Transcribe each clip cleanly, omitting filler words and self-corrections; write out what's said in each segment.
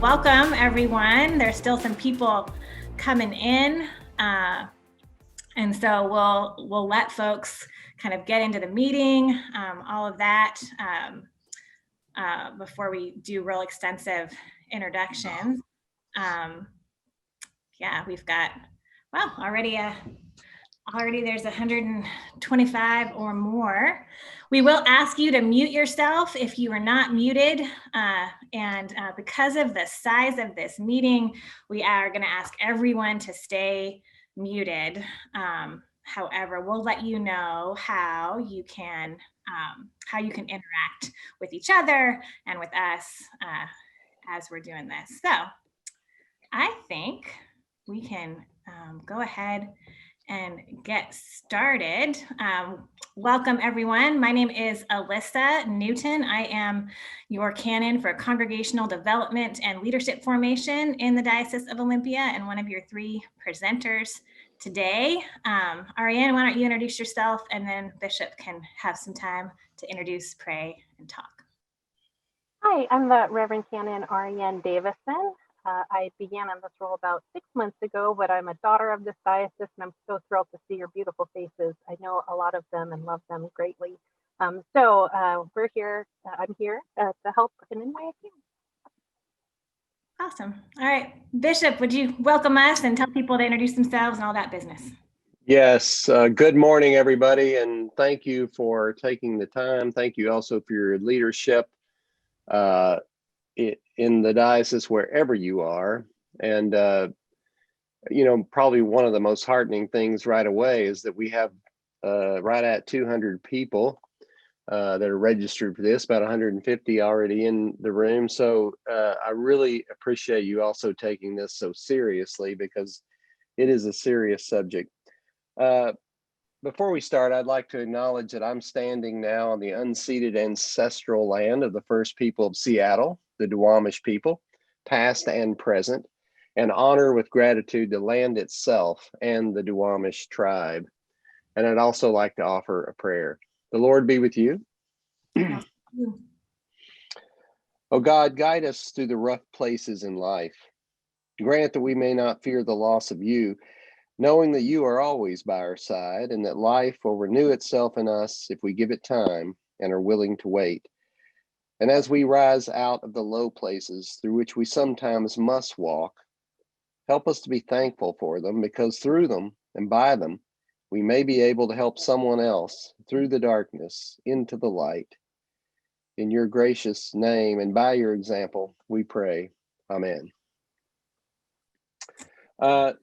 welcome everyone. There's still some people coming in, and so we'll let folks kind of get into the meeting, all of that, before we do real extensive introductions. Yeah, we've got, well, already there's 125 or more. We will ask you to mute yourself if you are not muted. And because of the size of this meeting, we are going to ask everyone to stay muted. However, we'll let you know how you can interact with each other and with us as we're doing this. So I think we can go ahead and get started. Welcome everyone. My name is Alyssa Newton. I am your canon for Congregational Development and Leadership Formation in the Diocese of Olympia and one of your three presenters today. Ariane, why don't you introduce yourself, and then Bishop can have some time to introduce, pray, and talk. Hi, I'm the Reverend Canon Ariane Davison. I began in this role about 6 months ago, but I'm a daughter of this diocese, and I'm so thrilled to see your beautiful faces. I know a lot of them and love them greatly. We're here. I'm here to help in any way I can. Awesome. All right, Bishop, would you welcome us and tell people to introduce themselves and all that business? Yes. Good morning, everybody, and thank you for taking the time. Thank you also for your leadership in the diocese, wherever you are. And, probably one of the most heartening things right away is that we have right at 200 people that are registered for this, about 150 already in the room. So I really appreciate you also taking this so seriously, because it is a serious subject. Before we start, I'd like to acknowledge that I'm standing now on the unceded ancestral land of the first people of Seattle, the Duwamish people, past and present, and honor with gratitude the land itself and the Duwamish tribe. And I'd also like to offer a prayer. The Lord be with you. Oh God, guide us through the rough places in life. Grant that we may not fear the loss of you, knowing that you are always by our side, and that life will renew itself in us if we give it time and are willing to wait. And as we rise out of the low places through which we sometimes must walk, help us to be thankful for them, because through them and by them, we may be able to help someone else through the darkness into the light. In your gracious name and by your example, we pray. Amen.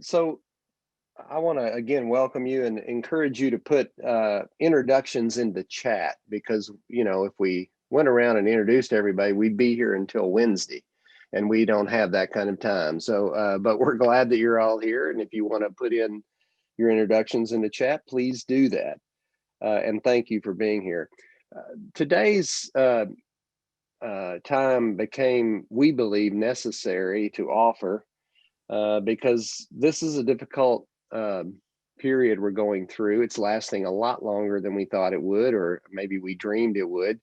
So I want to again welcome you and encourage you to put introductions in the chat, because if we went around and introduced everybody, we'd be here until Wednesday, and we don't have that kind of time. So but we're glad that you're all here, and if you want to put in your introductions in the chat, please do that. And thank you for being here. Today's time became, we believe, necessary to offer because this is a difficult period we're going through. It's lasting a lot longer than we thought it would, or maybe we dreamed it would.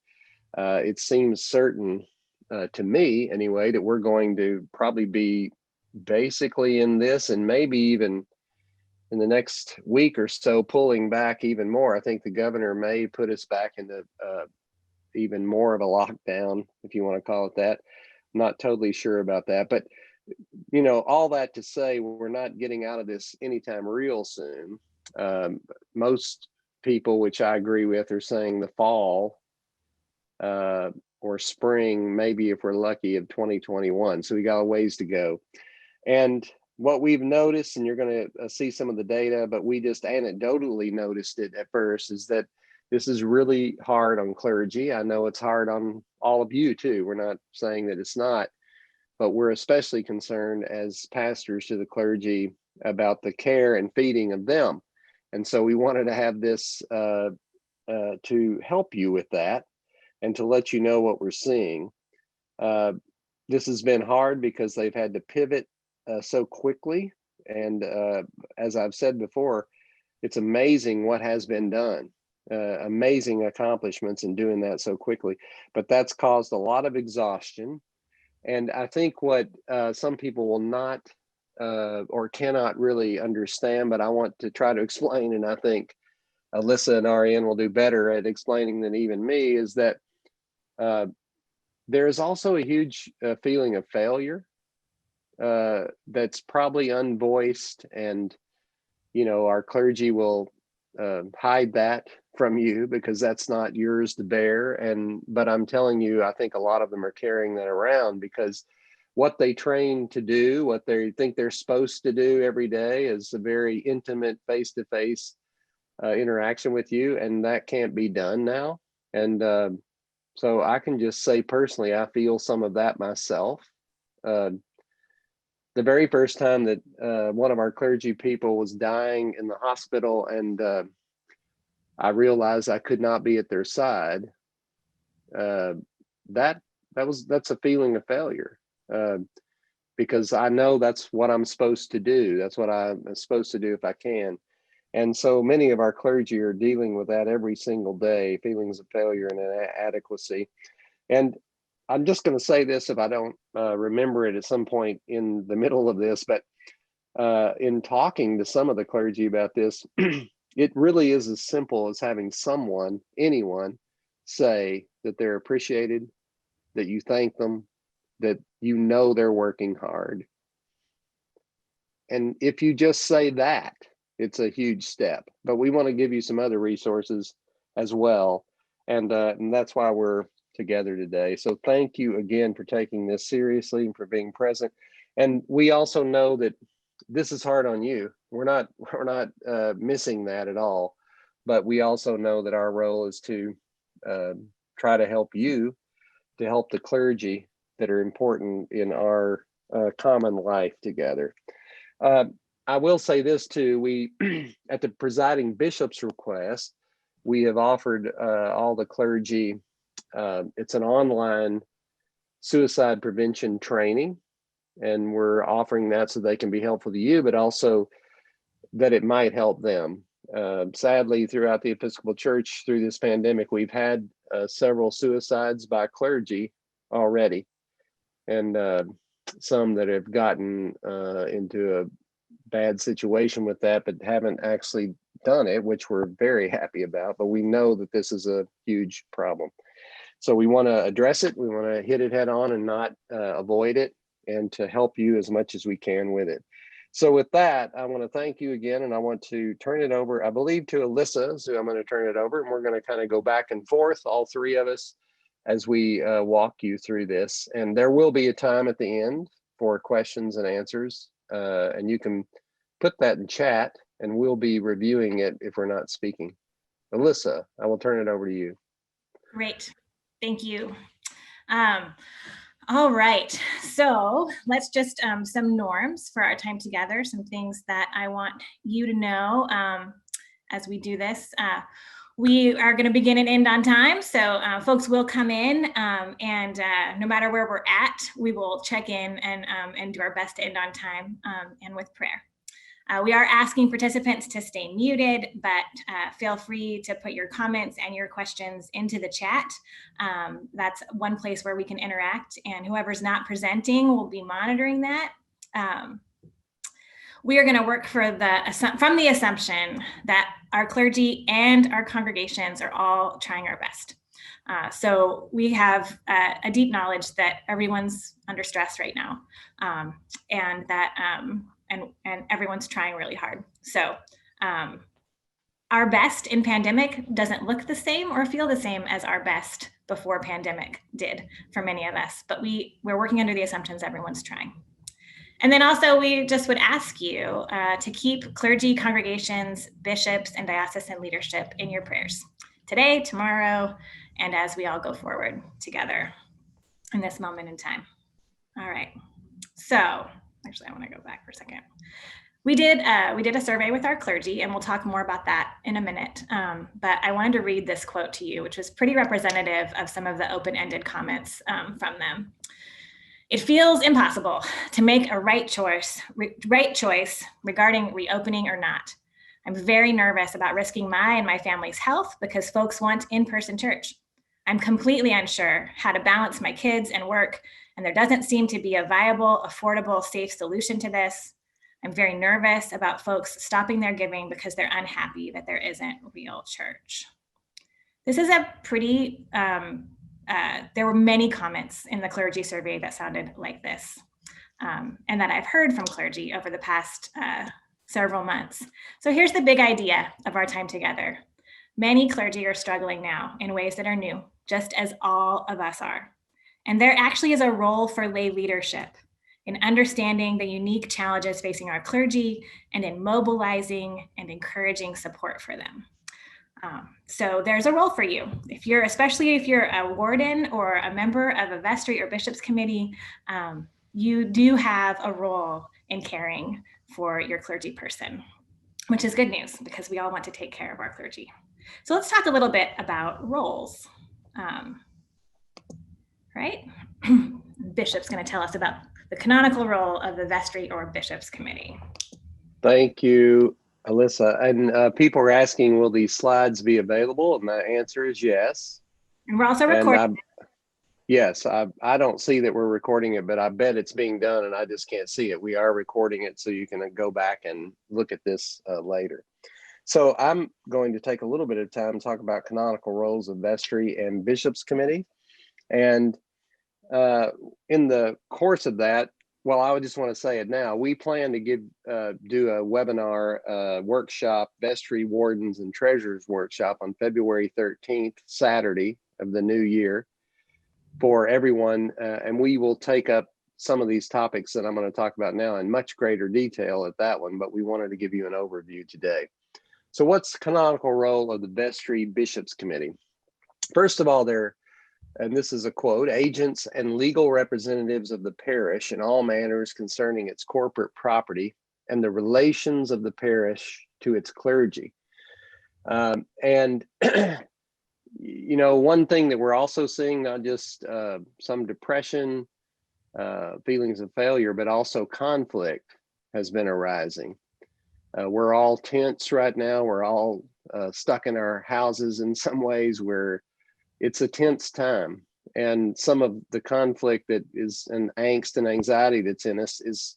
It seems certain to me anyway that we're going to probably be basically in this, and maybe even in the next week or so pulling back even more. I think the governor may put us back into even more of a lockdown, if you want to call it that. I'm not totally sure about that, but all that to say, we're not getting out of this anytime real soon. Most people, which I agree with, are saying the fall or spring, maybe if we're lucky, of 2021. So we got a ways to go. And what we've noticed, and you're going to see some of the data, but we just anecdotally noticed it at first, is that this is really hard on clergy. I know it's hard on all of you too. We're not saying that it's not. But we're especially concerned as pastors to the clergy about the care and feeding of them. And so we wanted to have this to help you with that and to let you know what we're seeing. This has been hard because they've had to pivot so quickly. And as I've said before, it's amazing what has been done. Amazing accomplishments in doing that so quickly. But that's caused a lot of exhaustion. And I think what some people will not or cannot really understand, but I want to try to explain, and I think Alyssa and Ariane will do better at explaining than even me, is that there is also a huge feeling of failure that's probably unvoiced, and our clergy will hide that from you because that's not yours to bear. But I'm telling you, I think a lot of them are carrying that around because what they train to do, what they think they're supposed to do every day, is a very intimate face-to-face interaction with you, and that can't be done now. And so I can just say personally, I feel some of that myself. The very first time that one of our clergy people was dying in the hospital, and I realized I could not be at their side, that's a feeling of failure, because I know that's what I'm supposed to do. That's what I'm supposed to do if I can. And so many of our clergy are dealing with that every single day, feelings of failure and inadequacy. And I'm just going to say this if I don't remember it at some point in the middle of this, but in talking to some of the clergy about this, it really is as simple as having anyone say that they're appreciated, that you thank them, that they're working hard. And if you just say that, it's a huge step. But we want to give you some other resources as well. And that's why we're together today. So thank you again for taking this seriously and for being present. And we also know that this is hard on you. We're not missing that at all. But we also know that our role is to try to help you, to help the clergy that are important in our common life together. I will say this too, we, at the presiding bishop's request, we have offered all the clergy, it's an online suicide prevention training, and we're offering that so they can be helpful to you, but also that it might help them. Sadly, throughout the Episcopal Church, through this pandemic, we've had several suicides by clergy already, and some that have gotten into a bad situation with that, but haven't actually done it, which we're very happy about. But we know that this is a huge problem. So we want to address it. We want to hit it head on and not avoid it, and to help you as much as we can with it. So with that, I want to thank you again, and I want to turn it over, I believe, to Alyssa. So I'm going to turn it over, and we're going to kind of go back and forth, all three of us, as we walk you through this. And there will be a time at the end for questions and answers, and you can put that in chat, and we'll be reviewing it if we're not speaking. Alyssa, I will turn it over to you. Great, thank you. All right, so let's just some norms for our time together, some things that I want you to know as we do this. We are going to begin and end on time, so folks will come in, and no matter where we're at, we will check in and do our best to end on time and with prayer. We are asking participants to stay muted, but feel free to put your comments and your questions into the chat. That's one place where we can interact, and whoever's not presenting will be monitoring that. We are going to work from the assumption that our clergy and our congregations are all trying our best. So we have a deep knowledge that everyone's under stress right now, and that and everyone's trying really hard. So our best in pandemic doesn't look the same or feel the same as our best before pandemic did for many of us, but we're working under the assumptions everyone's trying. And then also we just would ask you to keep clergy, congregations, bishops, and diocesan leadership in your prayers today, tomorrow, and as we all go forward together in this moment in time. All right, so actually, I want to go back for a second. We did a survey with our clergy, and we'll talk more about that in a minute. But I wanted to read this quote to you, which was pretty representative of some of the open-ended comments from them. It feels impossible to make a right choice regarding reopening or not. I'm very nervous about risking my and my family's health because folks want in-person church. I'm completely unsure how to balance my kids and work, and and there doesn't seem to be a viable, affordable, safe solution to this. I'm very nervous about folks stopping their giving because they're unhappy that there isn't real church. This is a pretty, there were many comments in the clergy survey that sounded like this, and that I've heard from clergy over the past several months. So here's the big idea of our time together. Many clergy are struggling now in ways that are new, just as all of us are. And there actually is a role for lay leadership in understanding the unique challenges facing our clergy and in mobilizing and encouraging support for them. So there's a role for you. Especially if you're a warden or a member of a vestry or bishop's committee, you do have a role in caring for your clergy person, which is good news because we all want to take care of our clergy. So let's talk a little bit about roles, right? Bishop's going to tell us about the canonical role of the vestry or bishop's committee. Thank you, Alyssa. And people are asking, will these slides be available? And my answer is yes. And we're also recording. Yes, I don't see that we're recording it, but I bet it's being done and I just can't see it. We are recording it, so you can go back and look at this later. So I'm going to take a little bit of time to talk about canonical roles of vestry and bishop's committee. And in the course of that, well, I would just want to say it now. We plan to do a webinar workshop, vestry wardens and treasurers workshop on February 13th, Saturday of the new year for everyone. And we will take up some of these topics that I'm going to talk about now in much greater detail at that one, but we wanted to give you an overview today. So what's the canonical role of the vestry bishops committee? First of all, they're, and this is a quote, agents and legal representatives of the parish in all matters concerning its corporate property and the relations of the parish to its clergy. And you know, one thing that we're also seeing, not just some depression, feelings of failure, but also conflict has been arising. We're all tense right now. We're all stuck in our houses in some ways where it's a tense time. And some of the conflict that is and angst and anxiety that's in us is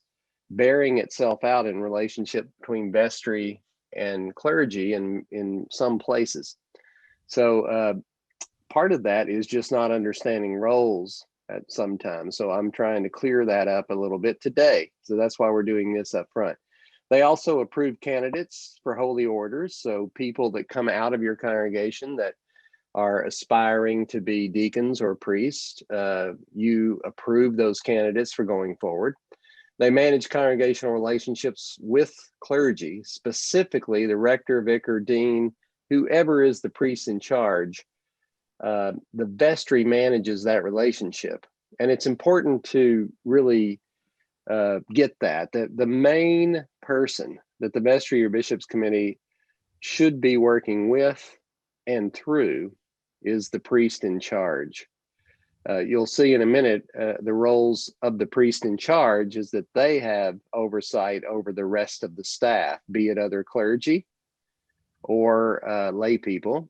bearing itself out in relationship between vestry and clergy in some places. So part of that is just not understanding roles at some time. So I'm trying to clear that up a little bit today. So that's why we're doing this up front. They also approve candidates for holy orders. So people that come out of your congregation that are aspiring to be deacons or priests, you approve those candidates for going forward. They manage congregational relationships with clergy, specifically the rector, vicar, dean, whoever is the priest in charge. The vestry manages that relationship. And it's important to really get that the main person that the vestry or bishops committee should be working with and through is the priest in charge. You'll see in a minute the roles of the priest in charge is that they have oversight over the rest of the staff, be it other clergy or lay people.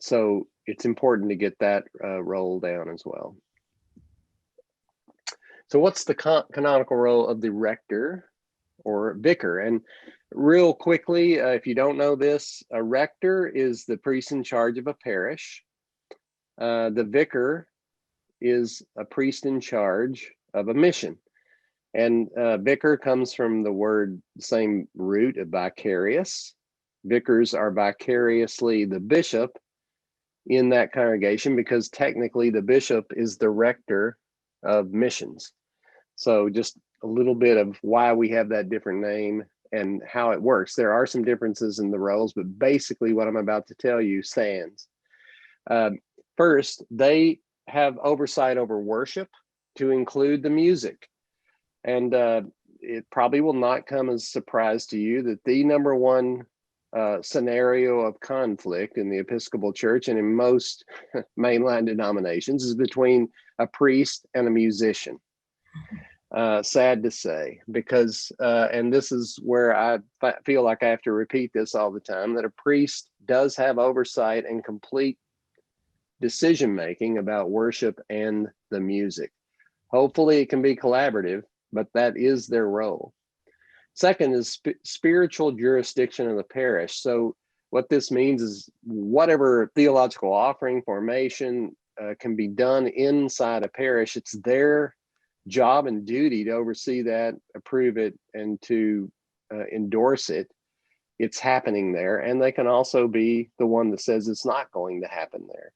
So it's important to get that role down as well. So what's the canonical role of the rector or vicar? And real quickly, if you don't know this, a rector is the priest in charge of a parish. The vicar is a priest in charge of a mission. And vicar comes from the word, same root of vicarious. Vicars are vicariously the bishop in that congregation because technically the bishop is the rector of missions. So just a little bit of why we have that different name and how it works. There are some differences in the roles, but basically what I'm about to tell you stands. First, they have oversight over worship to include the music. And it probably will not come as a surprise to you that the number one scenario of conflict in the Episcopal Church and in most mainline denominations is between a priest and a musician. Sad to say, because, and this is where I feel like I have to repeat this all the time, that a priest does have oversight and complete decision-making about worship and the music. Hopefully it can be collaborative, but that is their role. Second is spiritual jurisdiction of the parish. So what this means is whatever theological offering, formation can be done inside a parish, it's their job and duty to oversee that, approve it, and to endorse it. It's happening there. And they can also be the one that says it's not going to happen there.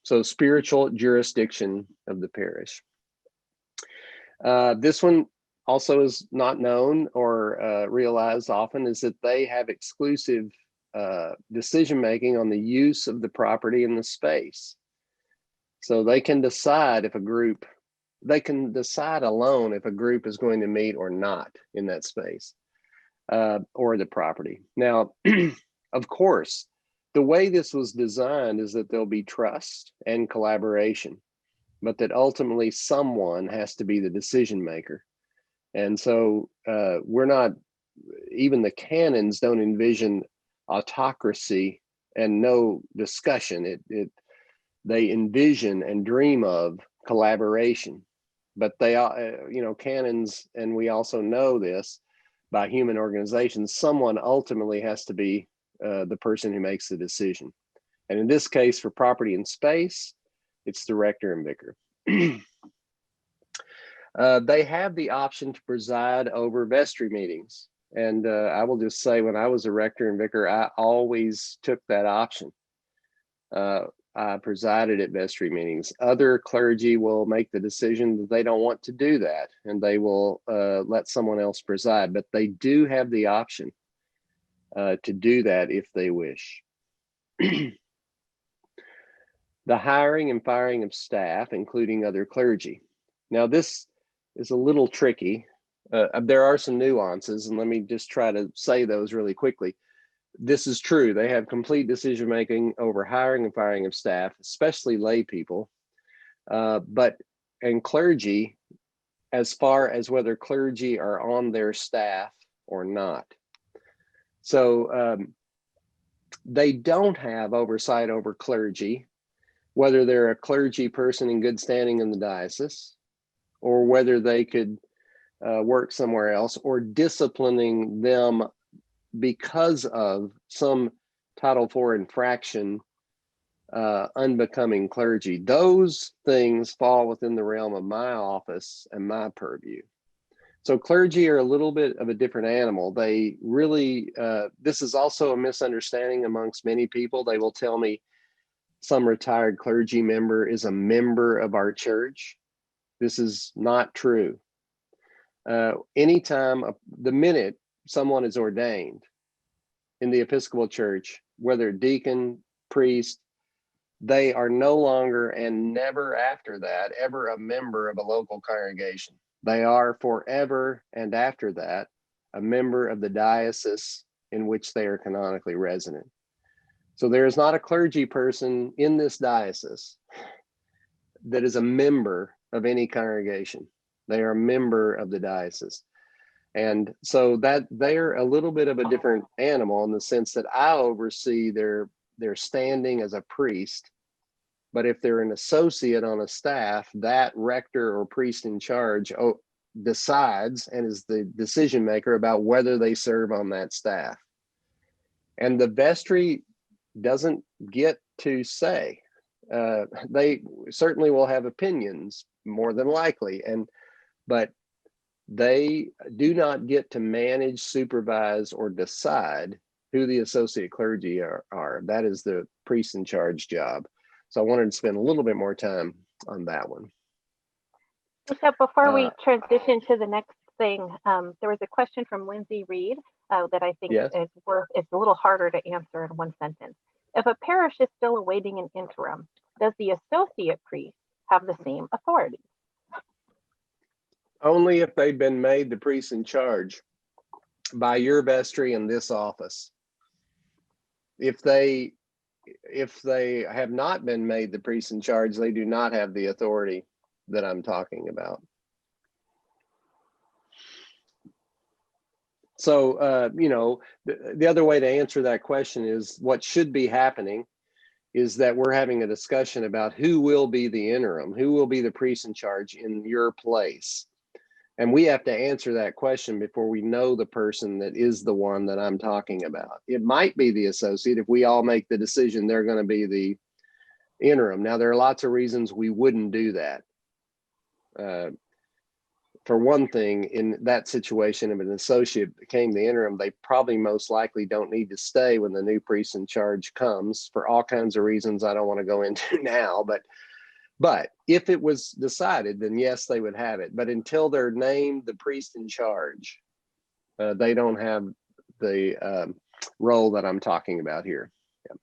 So spiritual jurisdiction of the parish. This one also is not known or realized often, is that they have exclusive decision-making on the use of the property and the space. So they can decide if a group, they can decide alone if a group is going to meet or not in that space or the property. Now, of course, the way this was designed is that there'll be trust and collaboration, but that ultimately someone has to be the decision maker. And so we're not, even the canons don't envision autocracy and no discussion. They envision and dream of collaboration, but they are, canons, and we also know this by human organizations, someone ultimately has to be the person who makes the decision. And in this case, for property and space, it's the rector and vicar. They have the option to preside over vestry meetings. And I will just say, when I was a rector and vicar, I always took that option. I presided at vestry meetings. Other clergy will make the decision that they don't want to do that, and they will let someone else preside, but they do have the option to do that if they wish. The hiring and firing of staff, including other clergy. Now, this is a little tricky. There are some nuances, and let me just try to say those really quickly. This is true. They have complete decision-making over hiring and firing of staff, especially lay people, and clergy, as far as whether clergy are on their staff or not. So they don't have oversight over clergy, whether they're a clergy person in good standing in the diocese, or whether they could work somewhere else, or disciplining them because of some Title IV infraction unbecoming clergy. Those things fall within the realm of my office and my purview. So clergy are a little bit of a different animal. They really, this is also a misunderstanding amongst many people. They will tell me some retired clergy member is a member of our church. This is not true. Anytime, the minute someone is ordained in the Episcopal Church, whether deacon, priest, they are no longer, and never after that, ever a member of a local congregation. They are forever, and after that, a member of the diocese in which they are canonically resident. So there is not a clergy person in this diocese that is a member of any congregation. They are a member of the diocese. And so that they're a little bit of a different animal in the sense that I oversee their standing as a priest. But if they're an associate on a staff, that rector or priest in charge decides and is the decision maker about whether they serve on that staff. And the vestry doesn't get to say. They certainly will have opinions, more than likely, but they do not get to manage, supervise, or decide who the associate clergy are. That is the priest in charge job. So I wanted to spend a little bit more time on that one. So before we transition to the next thing, there was a question from Lindsay Reed that I think Yes. it's a little harder to answer in one sentence. If a parish is still awaiting an interim, does the associate priest have the same authority? Only if they've been made the priest in charge by your vestry in this office. If they have not been made the priest in charge, they do not have the authority that I'm talking about. So, the other way to answer that question is what should be happening is that we're having a discussion about who will be the interim, who will be the priest in charge in your place. And we have to answer that question before we know the person that is the one that I'm talking about. It might be the associate if we all make the decision they're going to be the interim. Now, there are lots of reasons we wouldn't do that. For one thing, in that situation, if an associate became the interim, they probably most likely don't need to stay when the new priest in charge comes for all kinds of reasons I don't want to go into now. But if it was decided, then yes, they would have it. But until they're named the priest in charge, they don't have the role that I'm talking about here. Yeah.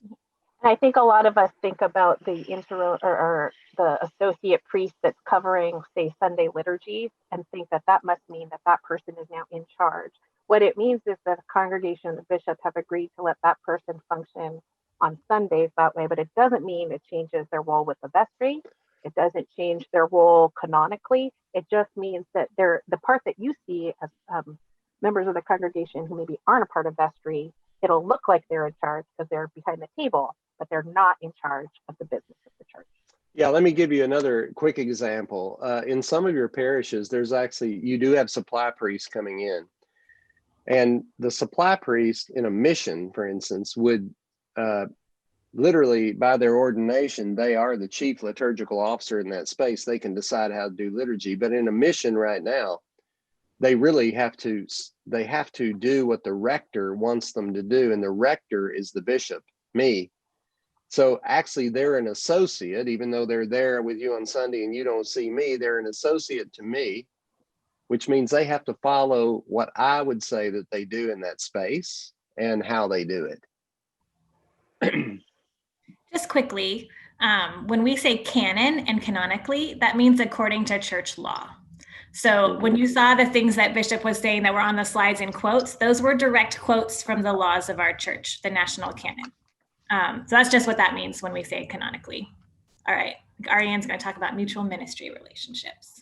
And I think a lot of us think about the interim or the associate priest that's covering, say, Sunday liturgies, and think that that must mean that that person is now in charge. What it means is that the congregation and the bishop have agreed to let that person function on Sundays that way, but it doesn't mean it changes their role with the vestry. It doesn't change their role canonically. It just means that they're the part that you see as members of the congregation who maybe aren't a part of vestry. It'll look like they're in charge because they're behind the table, but they're not in charge of the business of the church. Yeah, let me give you another quick example. In some of your parishes, you do have supply priests coming in. And the supply priest in a mission, for instance, would literally, by their ordination, they are the chief liturgical officer in that space. They can decide how to do liturgy. But in a mission right now, they really have to do what the rector wants them to do. And the rector is the bishop, me. So actually, they're an associate, even though they're there with you on Sunday and you don't see me, they're an associate to me, which means they have to follow what I would say that they do in that space and how they do it. Just quickly, when we say canon and canonically, that means according to church law. So when you saw the things that Bishop was saying that were on the slides in quotes, those were direct quotes from the laws of our church, the national canon. So that's just what that means when we say canonically. All right, Ariane's going to talk about mutual ministry relationships.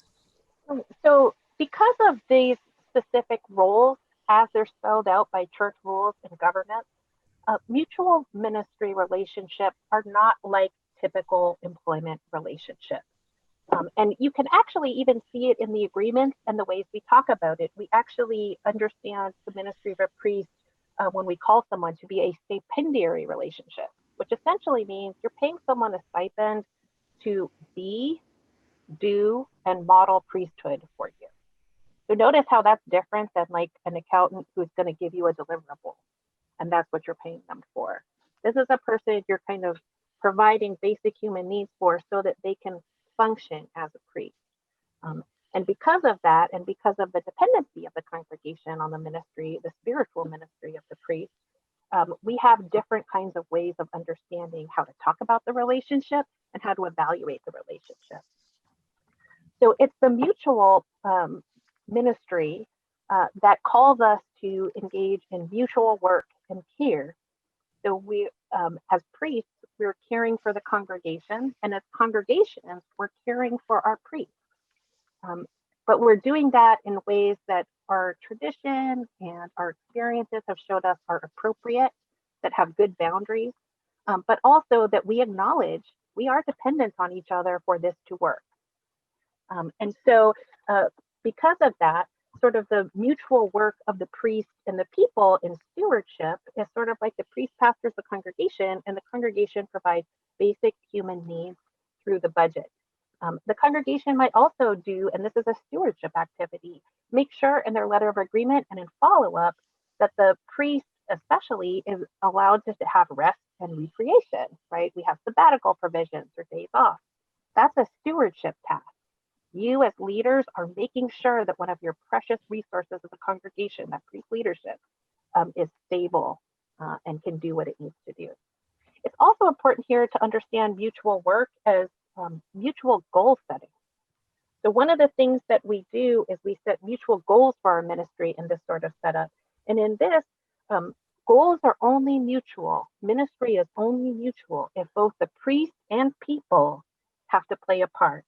So because of these specific roles as they're spelled out by church rules and governance, mutual ministry relationships are not like typical employment relationships. And you can actually even see it in the agreements and the ways we talk about it. We actually understand the ministry of a priest when we call someone to be a stipendiary relationship, which essentially means you're paying someone a stipend to be, do, and model priesthood for you. So notice how that's different than like an accountant who's going to give you a deliverable, and that's what you're paying them for. This is a person you're kind of providing basic human needs for so that they can function as a priest. And because of that, and because of the dependency of the congregation on the ministry, the spiritual ministry of the priest, we have different kinds of ways of understanding how to talk about the relationship and how to evaluate the relationship. So it's the mutual ministry that calls us to engage in mutual work and care. So we, as priests, we're caring for the congregation, and as congregations, we're caring for our priests. But we're doing that in ways that our tradition and our experiences have showed us are appropriate, that have good boundaries, but also that we acknowledge we are dependent on each other for this to work. And so because of that, sort of the mutual work of the priest and the people in stewardship is sort of like the priest pastors the congregation, and the congregation provides basic human needs through the budget. The congregation might also do, and this is a stewardship activity, make sure in their letter of agreement and in follow-up that the priest especially is allowed to have rest and recreation, right? We have sabbatical provisions or days off. That's a stewardship task. You as leaders are making sure that one of your precious resources of the congregation, that priest leadership, is stable and can do what it needs to do. It's also important here to understand mutual work as mutual goal setting. So one of the things that we do is we set mutual goals for our ministry in this sort of setup. And in this, goals are only mutual. Ministry is only mutual if both the priest and people have to play a part.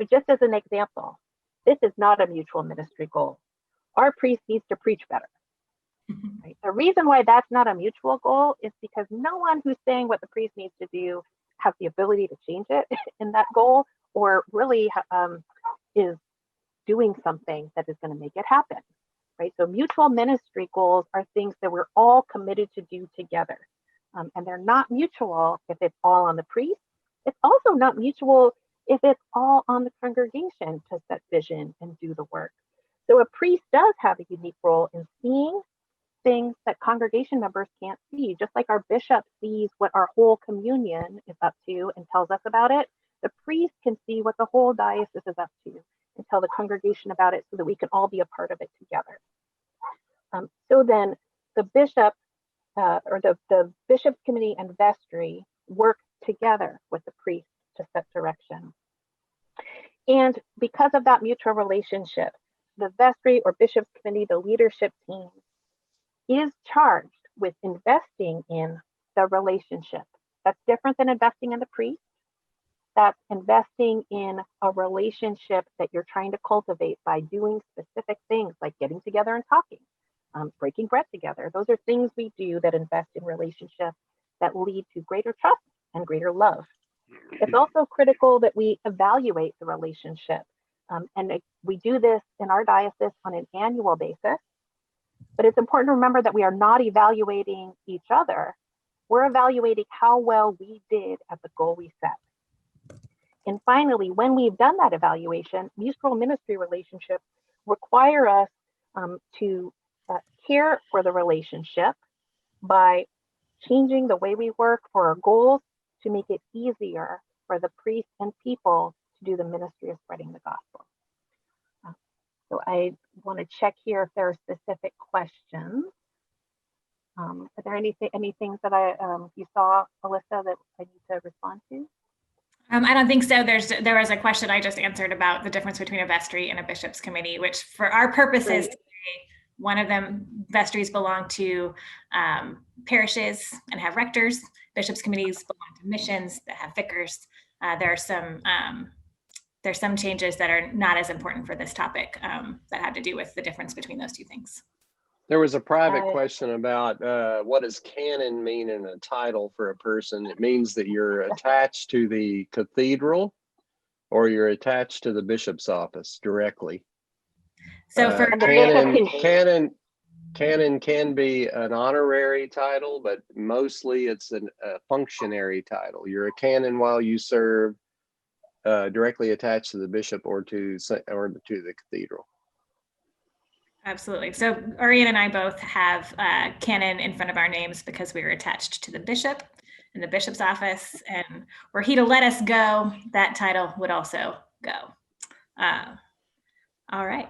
So just as an example, this is not a mutual ministry goal. Our priest needs to preach better. Right? The reason why that's not a mutual goal is because no one who's saying what the priest needs to do has the ability to change it in that goal, or really is doing something that is going to make it happen, right? So mutual ministry goals are things that we're all committed to do together. And they're not mutual if it's all on the priest. It's also not mutual if it's all on the congregation to set vision and do the work. So a priest does have a unique role in seeing things that congregation members can't see. Just like our bishop sees what our whole communion is up to and tells us about it, the priest can see what the whole diocese is up to and tell the congregation about it so that we can all be a part of it together. So then the bishop or the bishop's committee and vestry work together with the priest to set direction. And because of that mutual relationship, the vestry or bishop's committee, the leadership team, is charged with investing in the relationship. That's different than investing in the priest. That's investing in a relationship that you're trying to cultivate by doing specific things like getting together and talking, breaking bread together. Those are things we do that invest in relationships that lead to greater trust and greater love. It's also critical that we evaluate the relationship. We do this in our diocese on an annual basis, but it's important to remember that we are not evaluating each other. We're evaluating how well we did at the goal we set. And finally, when we've done that evaluation, mutual ministry relationships require us to care for the relationship by changing the way we work for our goals to make it easier for the priests and people to do the ministry of spreading the gospel. So I want to check here if there are specific questions. Are there any things that you saw, Alyssa, that I need to respond to? I don't think so. There was a question I just answered about the difference between a vestry and a bishop's committee, which for our purposes today, one of them, vestries belong to parishes and have rectors. Bishop's committees belong to missions that have vicars. There's some changes that are not as important for this topic that have to do with the difference between those two things. There was a private question about what does canon mean in a title for a person? It means that you're attached to the cathedral or you're attached to the bishop's office directly. So for canon can be an honorary title, but mostly it's a functionary title. You're a canon while you serve directly attached to the bishop or to the cathedral. Absolutely. So Ariane and I both have canon in front of our names because we were attached to the bishop in the bishop's office, and were he to let us go, that title would also go. All right,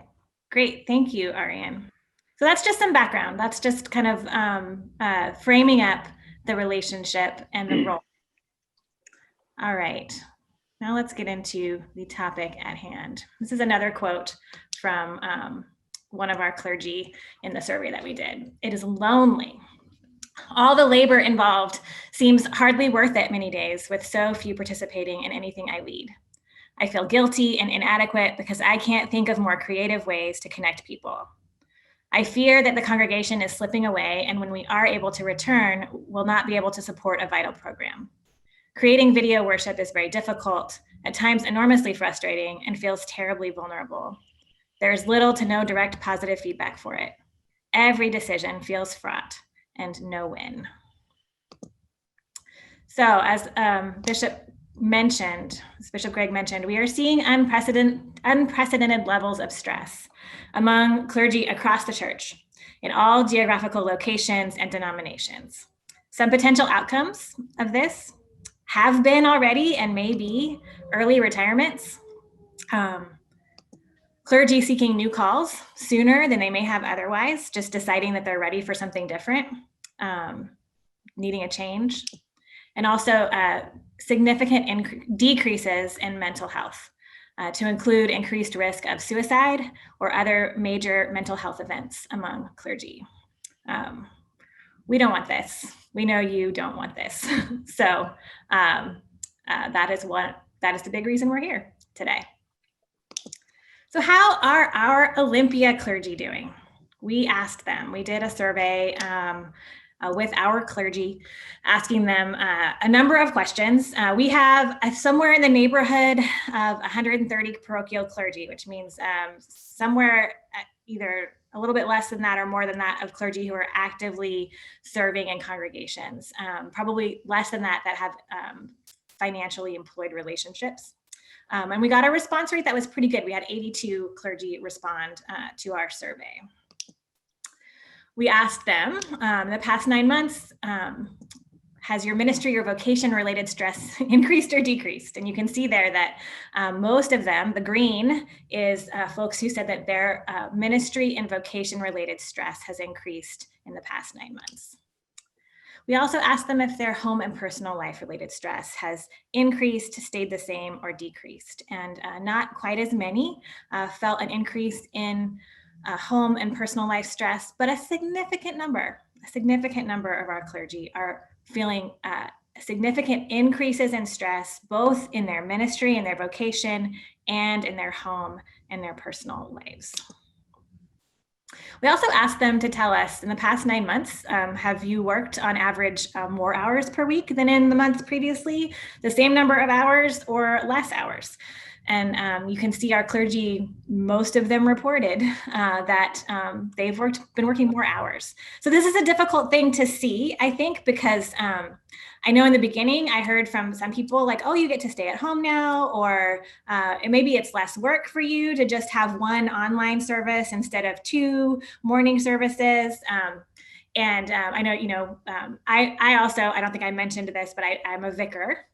great. Thank you, Ariane. So that's just some background. That's just kind of framing up the relationship and the role. All right, now let's get into the topic at hand. This is another quote from one of our clergy in the survey that we did. It is lonely. All the labor involved seems hardly worth it many days with so few participating in anything I lead. I feel guilty and inadequate because I can't think of more creative ways to connect people. I fear that the congregation is slipping away, and when we are able to return, we'll not be able to support a vital program. Creating video worship is very difficult, at times enormously frustrating, and feels terribly vulnerable. There is little to no direct positive feedback for it. Every decision feels fraught and no win. So as Bishop Greg mentioned, we are seeing unprecedented levels of stress among clergy across the church in all geographical locations and denominations. Some potential outcomes of this have been already and may be early retirements, clergy seeking new calls sooner than they may have otherwise, just deciding that they're ready for something different, needing a change, and also significant decreases in mental health, to include increased risk of suicide or other major mental health events among clergy. We don't want this. We know you don't want this. So that is the big reason we're here today. So how are our Olympia clergy doing? We asked them. We did a survey with our clergy, asking them a number of questions. We have somewhere in the neighborhood of 130 parochial clergy, which means somewhere either a little bit less than that or more than that of clergy who are actively serving in congregations, probably less than that have financially employed relationships. And we got a response rate that was pretty good. We had 82 clergy respond to our survey. We asked them, in the past 9 months, has your ministry or vocation related stress increased or decreased? And you can see there that most of them, the green is folks who said that their ministry and vocation related stress has increased in the past 9 months. We also asked them if their home and personal life related stress has increased, stayed the same, or decreased. And not quite as many felt an increase in home and personal life stress, but a significant number of our clergy are feeling significant increases in stress, both in their ministry and their vocation and in their home and their personal lives. We also asked them to tell us, in the past 9 months, have you worked on average more hours per week than in the months previously, the same number of hours or less hours? And you can see our clergy, most of them reported that they've been working more hours. So this is a difficult thing to see, I think, because I know in the beginning I heard from some people like, oh, you get to stay at home now, or maybe it's less work for you to just have one online service instead of 2 morning services. And I know, I also, I don't think I mentioned this, but I'm a vicar.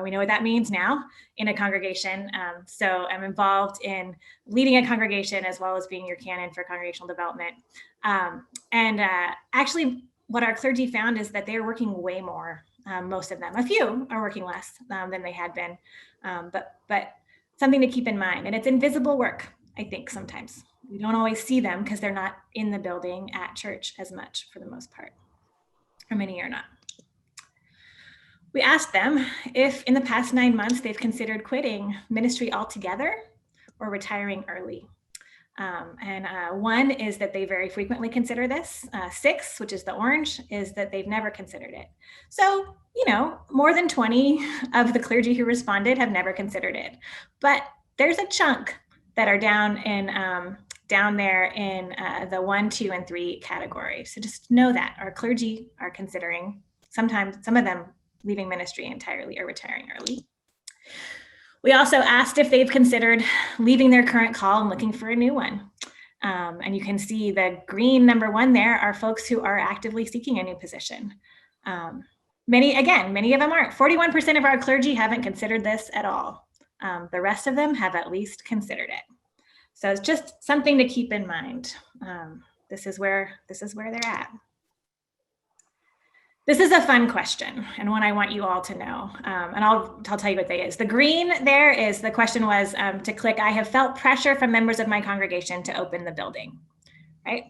We know what that means now in a congregation. So I'm involved in leading a congregation as well as being your canon for congregational development. Actually, what our clergy found is that they're working way more, most of them. A few are working less than they had been, but something to keep in mind. And it's invisible work, I think, sometimes. We don't always see them because they're not in the building at church as much for the most part, or many are not. We asked them if in the past 9 months they've considered quitting ministry altogether or retiring early. One is that they very frequently consider this. 6, which is the orange, is that they've never considered it. So, more than 20 of the clergy who responded have never considered it. But there's a chunk that are down there in the 1, 2, and 3 category. So just know that our clergy are considering, sometimes some of them, leaving ministry entirely or retiring early. We also asked if they've considered leaving their current call and looking for a new one. And you can see the green number 1 there are folks who are actively seeking a new position. Many of them aren't. 41% of our clergy haven't considered this at all. The rest of them have at least considered it. So it's just something to keep in mind. This is where they're at. This is a fun question and one I want you all to know. And I'll tell you what they is. The green there is, the question was to click, I have felt pressure from members of my congregation to open the building, right?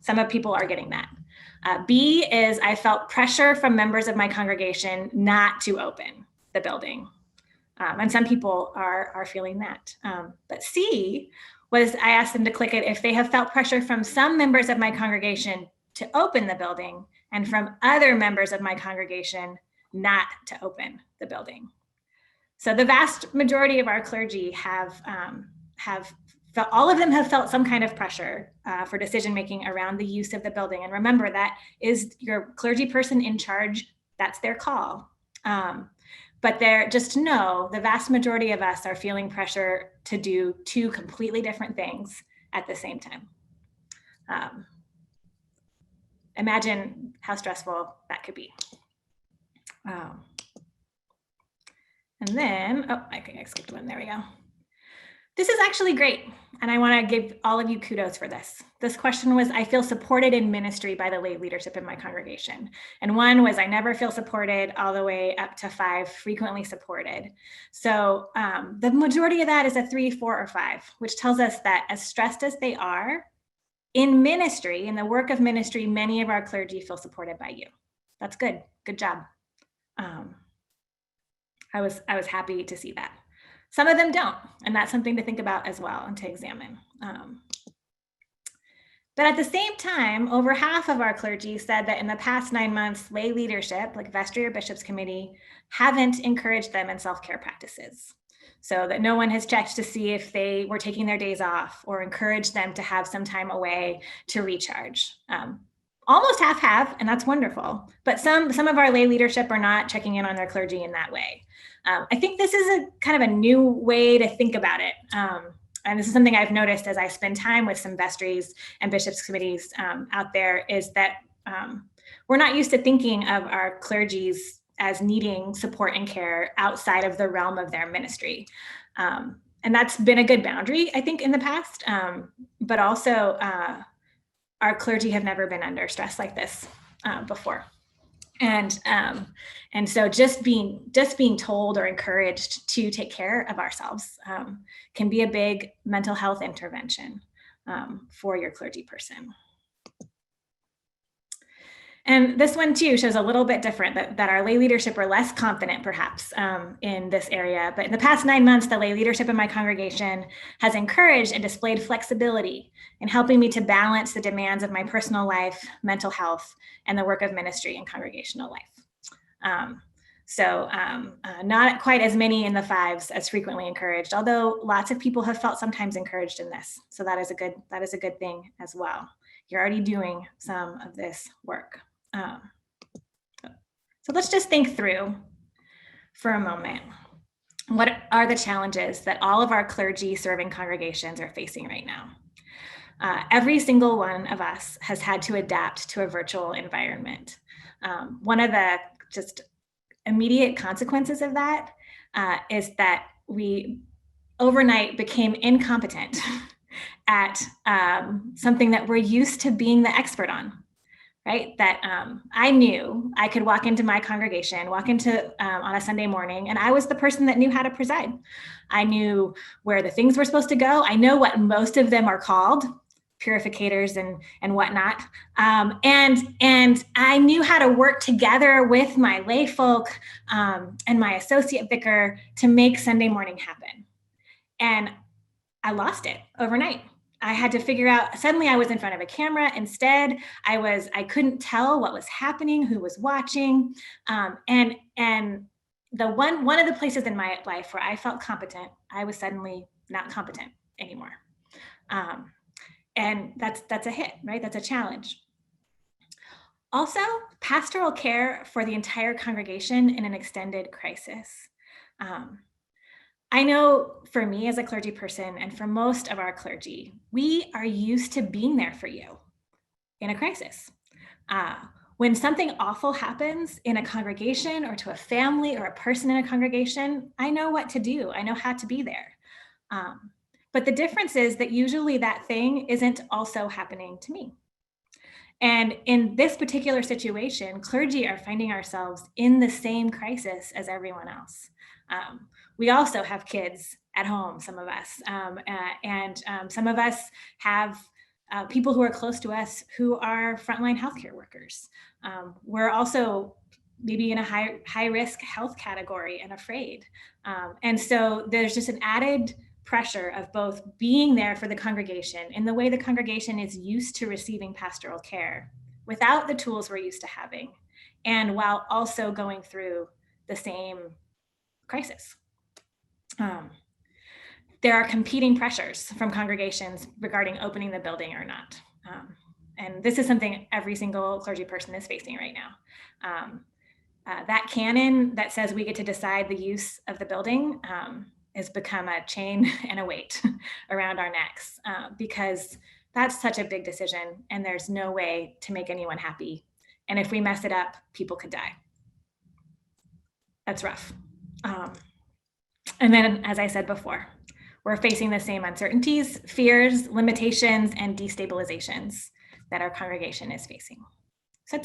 Some of people are getting that. B is, I felt pressure from members of my congregation not to open the building. And some people are feeling that. But C was, I asked them to click it if they have felt pressure from some members of my congregation to open the building and from other members of my congregation not to open the building. So the vast majority of our clergy have felt, all of them have felt some kind of pressure for decision-making around the use of the building. And remember, that is your clergy person in charge, that's their call. But just to know, the vast majority of us are feeling pressure to do 2 completely different things at the same time. Imagine how stressful that could be. And then, I think I skipped one, there we go. This is actually great. And I wanna give all of you kudos for this. This question was, I feel supported in ministry by the lay leadership in my congregation. And 1 was, I never feel supported, all the way up to 5, frequently supported. So the majority of that is a 3, 4, or 5, which tells us that as stressed as they are, in ministry, in the work of ministry, many of our clergy feel supported by you. That's good. Good job. I was happy to see that. Some of them don't, and that's something to think about as well and to examine. But at the same time, over half of our clergy said that in the past 9 months, lay leadership, like Vestry or Bishop's Committee, haven't encouraged them in self-care practices. So that no one has checked to see if they were taking their days off or encouraged them to have some time away to recharge. Almost half have, and that's wonderful. But some of our lay leadership are not checking in on their clergy in that way. I think this is a kind of a new way to think about it. And this is something I've noticed as I spend time with some vestries and bishops committees out there, is that we're not used to thinking of our clergies as needing support and care outside of the realm of their ministry. And that's been a good boundary, I think, in the past. But also, our clergy have never been under stress like this before. And so just being told or encouraged to take care of ourselves can be a big mental health intervention for your clergy person. And this one too shows a little bit different, that our lay leadership are less confident perhaps in this area. But in the past 9 months, the lay leadership in my congregation has encouraged and displayed flexibility in helping me to balance the demands of my personal life, mental health, and the work of ministry and congregational life. Not quite as many in the 5s as frequently encouraged, although lots of people have felt sometimes encouraged in this. So that is a good thing as well. You're already doing some of this work. So let's just think through for a moment. What are the challenges that all of our clergy serving congregations are facing right now? Every single one of us has had to adapt to a virtual environment. One of the just immediate consequences of that is that we overnight became incompetent at something that we're used to being the expert on, right? That I knew I could walk into my congregation, on a Sunday morning, and I was the person that knew how to preside. I knew where the things were supposed to go. I know what most of them are called, purificators and whatnot. And I knew how to work together with my lay folk and my associate vicar to make Sunday morning happen. And I lost it overnight. I had to figure out, suddenly I was in front of a camera. Instead, I couldn't tell what was happening, who was watching. And the one of the places in my life where I felt competent, I was suddenly not competent anymore. And that's a hit, right? That's a challenge. Also, pastoral care for the entire congregation in an extended crisis. I know for me as a clergy person and for most of our clergy, we are used to being there for you in a crisis. When something awful happens in a congregation or to a family or a person in a congregation, I know what to do. I know how to be there. But the difference is that usually that thing isn't also happening to me. And in this particular situation, clergy are finding ourselves in the same crisis as everyone else. We also have kids at home, some of us, and some of us have people who are close to us who are frontline healthcare workers. We're also maybe in a high risk health category and afraid. And so there's just an added pressure of both being there for the congregation in the way the congregation is used to receiving pastoral care without the tools we're used to having, and while also going through the same crisis. There are competing pressures from congregations regarding opening the building or not. And this is something every single clergy person is facing right now. That canon that says we get to decide the use of the building has become a chain and a weight around our necks because that's such a big decision and there's no way to make anyone happy. And if we mess it up, people could die. That's rough. And then, as I said before, we're facing the same uncertainties, fears, limitations, and destabilizations that our congregation is facing. So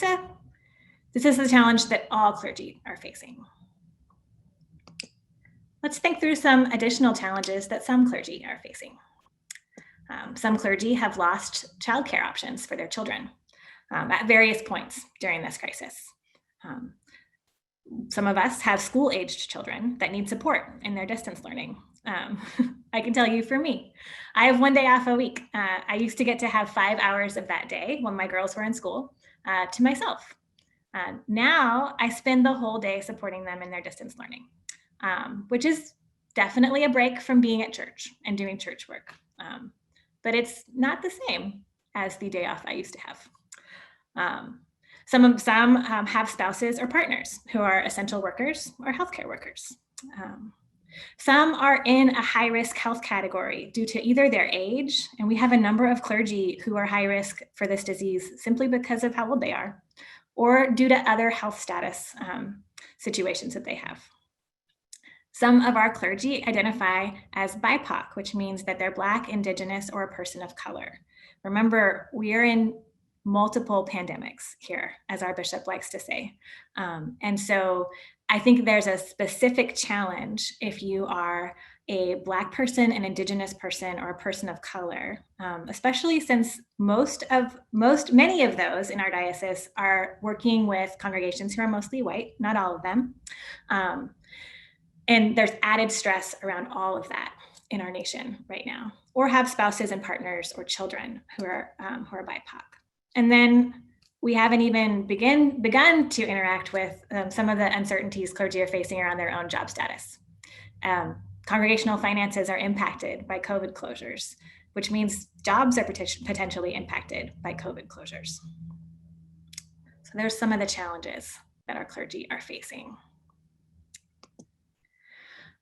this is the challenge that all clergy are facing. Let's think through some additional challenges that some clergy are facing. Some clergy have lost childcare options for their children at various points during this crisis. Some of us have school-aged children that need support in their distance learning. I can tell you for me, I have 1 day off a week. I used to get to have 5 hours of that day when my girls were in school to myself. Now I spend the whole day supporting them in their distance learning, which is definitely a break from being at church and doing church work. But it's not the same as the day off I used to have. Some have spouses or partners who are essential workers or healthcare workers. Some are in a high-risk health category due to either their age, and we have a number of clergy who are high risk for this disease simply because of how old they are, or due to other health status situations that they have. Some of our clergy identify as BIPOC, which means that they're Black, Indigenous, or a person of color. Remember, we are in multiple pandemics here, as our bishop likes to say. And so I think there's a specific challenge if you are a Black person, an Indigenous person, or a person of color, especially since many of those in our diocese are working with congregations who are mostly white, not all of them. And there's added stress around all of that in our nation right now, or have spouses and partners or children who are BIPOC. And then we haven't even begun to interact with some of the uncertainties clergy are facing around their own job status. Congregational finances are impacted by COVID closures, which means jobs are potentially impacted by COVID closures. So there's some of the challenges that our clergy are facing.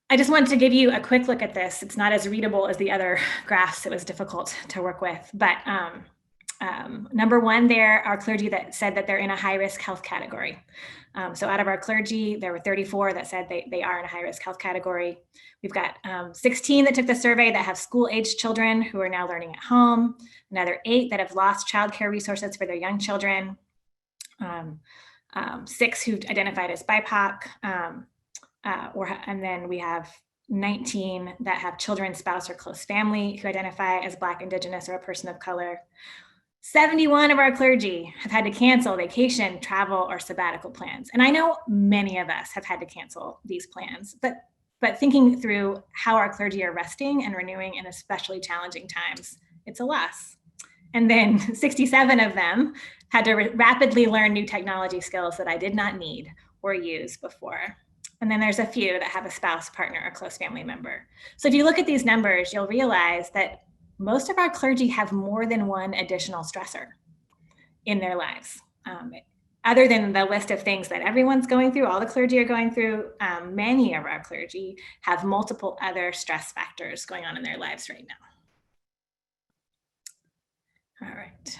I just wanted to give you a quick look at this. It's not as readable as the other graphs. It was difficult to work with, but number one, there are clergy that said that they're in a high-risk health category. So out of our clergy, there were 34 that said they are in a high-risk health category. We've got 16 that took the survey that have school-aged children who are now learning at home, another 8 that have lost childcare resources for their young children, 6 who identified as BIPOC, and then we have 19 that have children, spouse, or close family who identify as Black, Indigenous, or a person of color. 71 of our clergy have had to cancel vacation, travel, or sabbatical plans. And I know many of us have had to cancel these plans, but thinking through how our clergy are resting and renewing in especially challenging times, it's a loss. And then 67 of them had to rapidly learn new technology skills that I did not need or use before. And then there's a few that have a spouse, partner, or close family member. So if you look at these numbers, you'll realize that most of our clergy have more than one additional stressor in their lives. Other than the list of things that everyone's going through, all the clergy are going through, many of our clergy have multiple other stress factors going on in their lives right now. All right.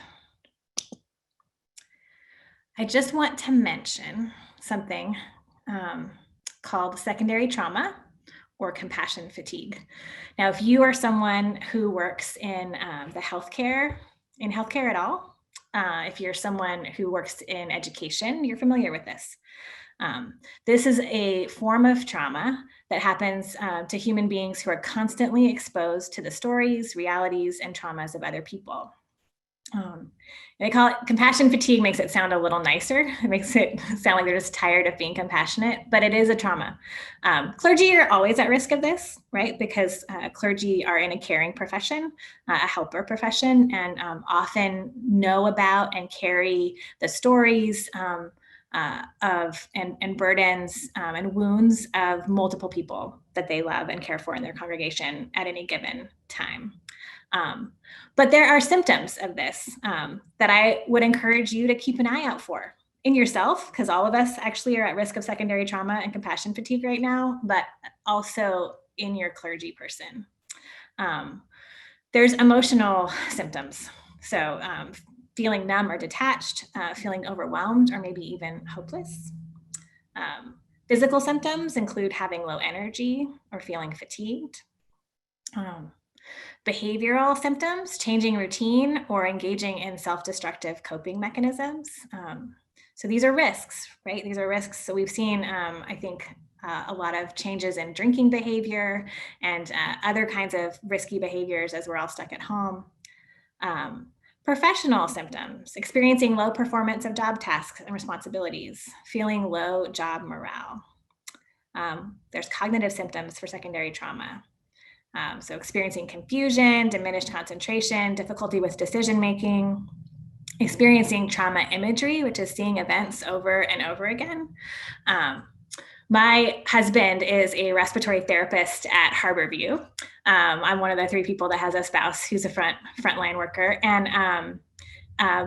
I just want to mention something called secondary trauma or compassion fatigue. Now, if you are someone who works in healthcare at all, if you're someone who works in education, you're familiar with this. This is a form of trauma that happens to human beings who are constantly exposed to the stories, realities, and traumas of other people. They call it compassion fatigue, makes it sound a little nicer. It makes it sound like they're just tired of being compassionate, but it is a trauma. Clergy are always at risk of this, right? Because clergy are in a caring profession, a helper profession, and often know about and carry the stories of and burdens and wounds of multiple people that they love and care for in their congregation at any given time. But there are symptoms of this that I would encourage you to keep an eye out for in yourself, because all of us actually are at risk of secondary trauma and compassion fatigue right now, but also in your clergy person. There's emotional symptoms. So feeling numb or detached, feeling overwhelmed, or maybe even hopeless. Physical symptoms include having low energy or feeling fatigued. Behavioral symptoms, changing routine or engaging in self-destructive coping mechanisms. So these are risks, right? These are risks. So we've seen, I think, a lot of changes in drinking behavior and other kinds of risky behaviors as we're all stuck at home. Professional symptoms: experiencing low performance of job tasks and responsibilities, feeling low job morale. There's cognitive symptoms for secondary trauma. So experiencing confusion, diminished concentration, difficulty with decision-making, experiencing trauma imagery, which is seeing events over and over again. My husband is a respiratory therapist at Harborview. I'm one of the 3 people that has a spouse who's a frontline worker. And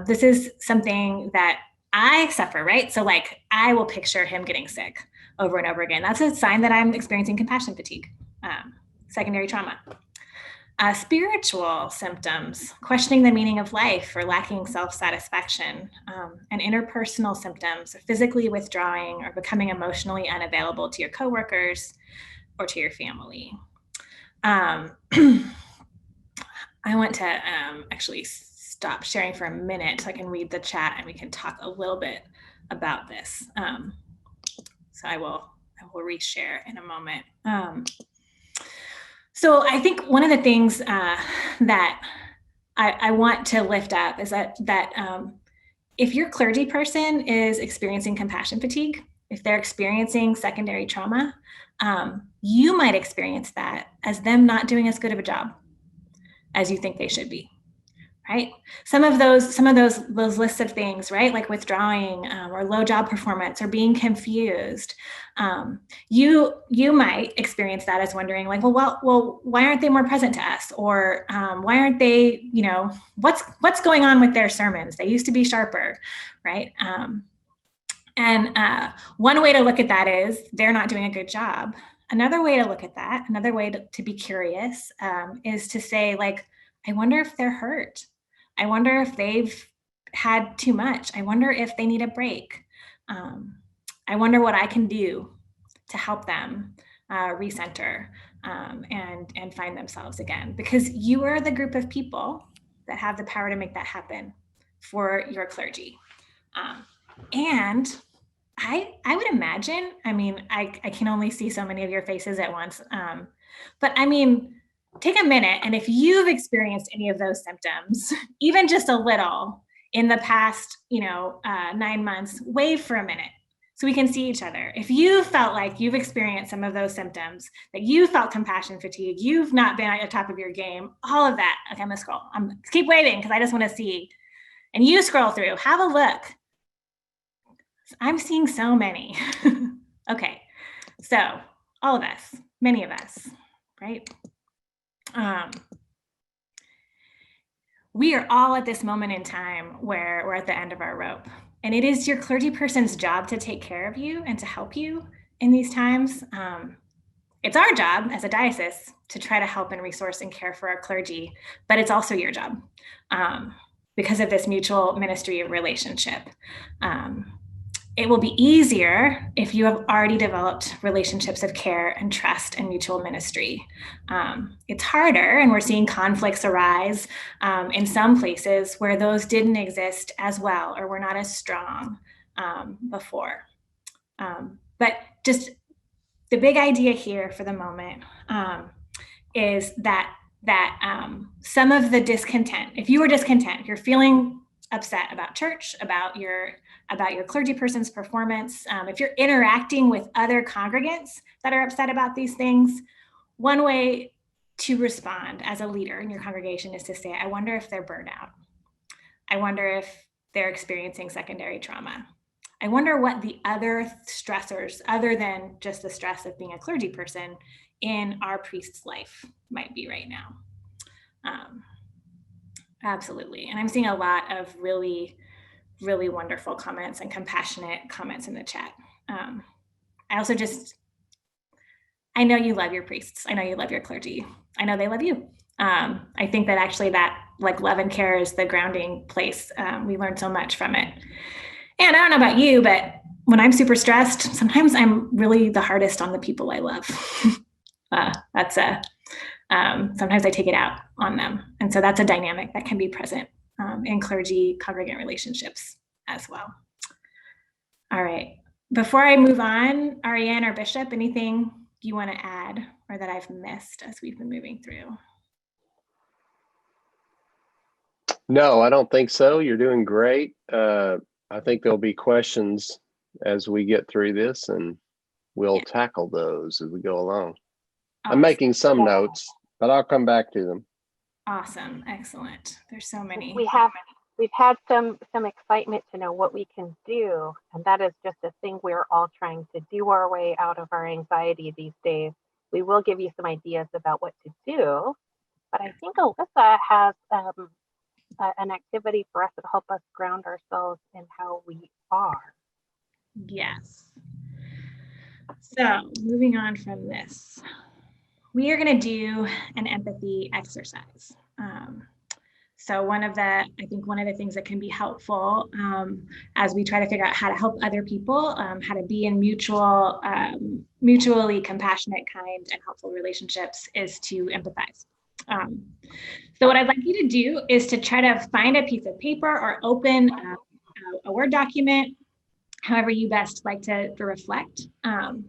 this is something that I suffer, right? So like, I will picture him getting sick over and over again. That's a sign that I'm experiencing compassion fatigue, secondary trauma. Spiritual symptoms: questioning the meaning of life or lacking self-satisfaction, and interpersonal symptoms: physically withdrawing or becoming emotionally unavailable to your coworkers or to your family. I want to actually stop sharing for a minute so I can read the chat and we can talk a little bit about this. So I will reshare in a moment. So I think one of the things that I want to lift up is that if your clergy person is experiencing compassion fatigue, if they're experiencing secondary trauma, you might experience that as them not doing as good of a job as you think they should be, right? Some of those lists of things, right? Like withdrawing or low job performance or being confused. You might experience that as wondering like, well, why aren't they more present to us? Or why aren't they, what's going on with their sermons? They used to be sharper, right? And one way to look at that is they're not doing a good job. Another way to look at that, another way to be curious is to say like, I wonder if they're hurt. I wonder if they've had too much. I wonder if they need a break. I wonder what I can do to help them recenter and find themselves again. Because you are the group of people that have the power to make that happen for your clergy. And I would imagine, I mean, I can only see so many of your faces at once, but I mean, take a minute, and if you've experienced any of those symptoms, even just a little in the past, 9 months, wave for a minute so we can see each other. If you felt like you've experienced some of those symptoms, that you felt compassion fatigue, you've not been at the top of your game, all of that. Okay, I'm gonna scroll. Keep waving because I just want to see. And you scroll through, have a look. I'm seeing so many. Okay, so all of us, many of us, right? We are all at this moment in time where we're at the end of our rope, and it is your clergy person's job to take care of you and to help you in these times. It's our job as a diocese to try to help and resource and care for our clergy, but it's also your job because of this mutual ministry relationship. It will be easier if you have already developed relationships of care and trust and mutual ministry. It's harder, and we're seeing conflicts arise in some places where those didn't exist as well or were not as strong before. But just the big idea here for the moment is that some of the discontent, if you were discontent, if you're feeling upset about church, about your clergy person's performance, if you're interacting with other congregants that are upset about these things, one way to respond as a leader in your congregation is to say, I wonder if they're burned out. I wonder if they're experiencing secondary trauma. I wonder what the other stressors, other than just the stress of being a clergy person, in our priest's life might be right now. Absolutely. And I'm seeing a lot of really, really wonderful comments and compassionate comments in the chat. I also I know you love your priests. I know you love your clergy. I know they love you. I think that actually that like love and care is the grounding place. We learn so much from it. And I don't know about you, but when I'm super stressed, sometimes I'm really the hardest on the people I love. Sometimes I take it out on them. And so that's a dynamic that can be present in clergy congregant relationships as well. All right. Before I move on, Ariane or Bishop, anything you want to add or that I've missed as we've been moving through? No, I don't think so. You're doing great. I think there'll be questions as we get through this, and we'll tackle those as we go along. I'm Awesome. making some notes, but I'll come back to them. Awesome. Excellent. There's so many. We've had some excitement to know what we can do, and that is just a thing we're all trying to do our way out of our anxiety these days. We will give you some ideas about what to do, but I think Alyssa has an activity for us to help us ground ourselves in how we are. Yes. So moving on from this, we are going to do an empathy exercise. So one of the things that can be helpful as we try to figure out how to help other people, how to be in mutually compassionate, kind, and helpful relationships is to empathize. So what I'd like you to do is to try to find a piece of paper or open a Word document, however you best like to reflect. And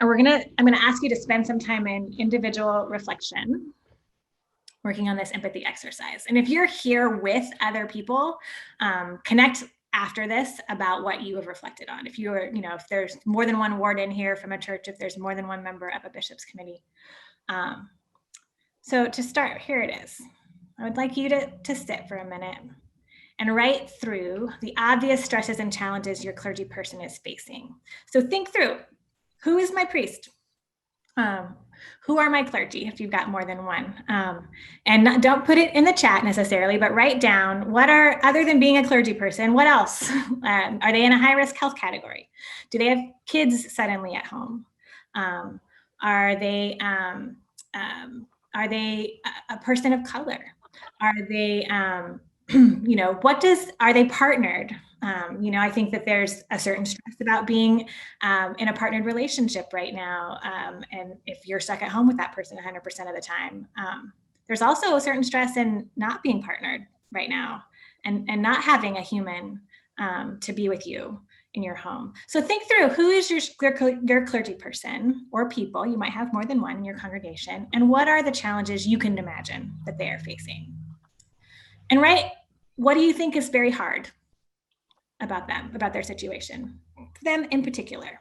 I'm gonna ask you to spend some time in individual reflection, working on this empathy exercise. And if you're here with other people, connect after this about what you have reflected on. If you're, if there's more than one warden here from a church, if there's more than one member of a bishop's committee. So to start, here it is. I would like you to sit for a minute and write through the obvious stresses and challenges your clergy person is facing. So think through, who is my priest? Who are my clergy, if you've got more than one? And don't put it in the chat necessarily, but write down other than being a clergy person, what else? Are they in a high-risk health category? Do they have kids suddenly at home? Are they a person of color? Are they, are they partnered? I think that there's a certain stress about being in a partnered relationship right now. And if you're stuck at home with that person 100% of the time, there's also a certain stress in not being partnered right now and not having a human to be with you in your home. So think through, who is your clergy person or people? You might have more than one in your congregation. And what are the challenges you can imagine that they are facing? And write, what do you think is very hard about them, about their situation, them in particular?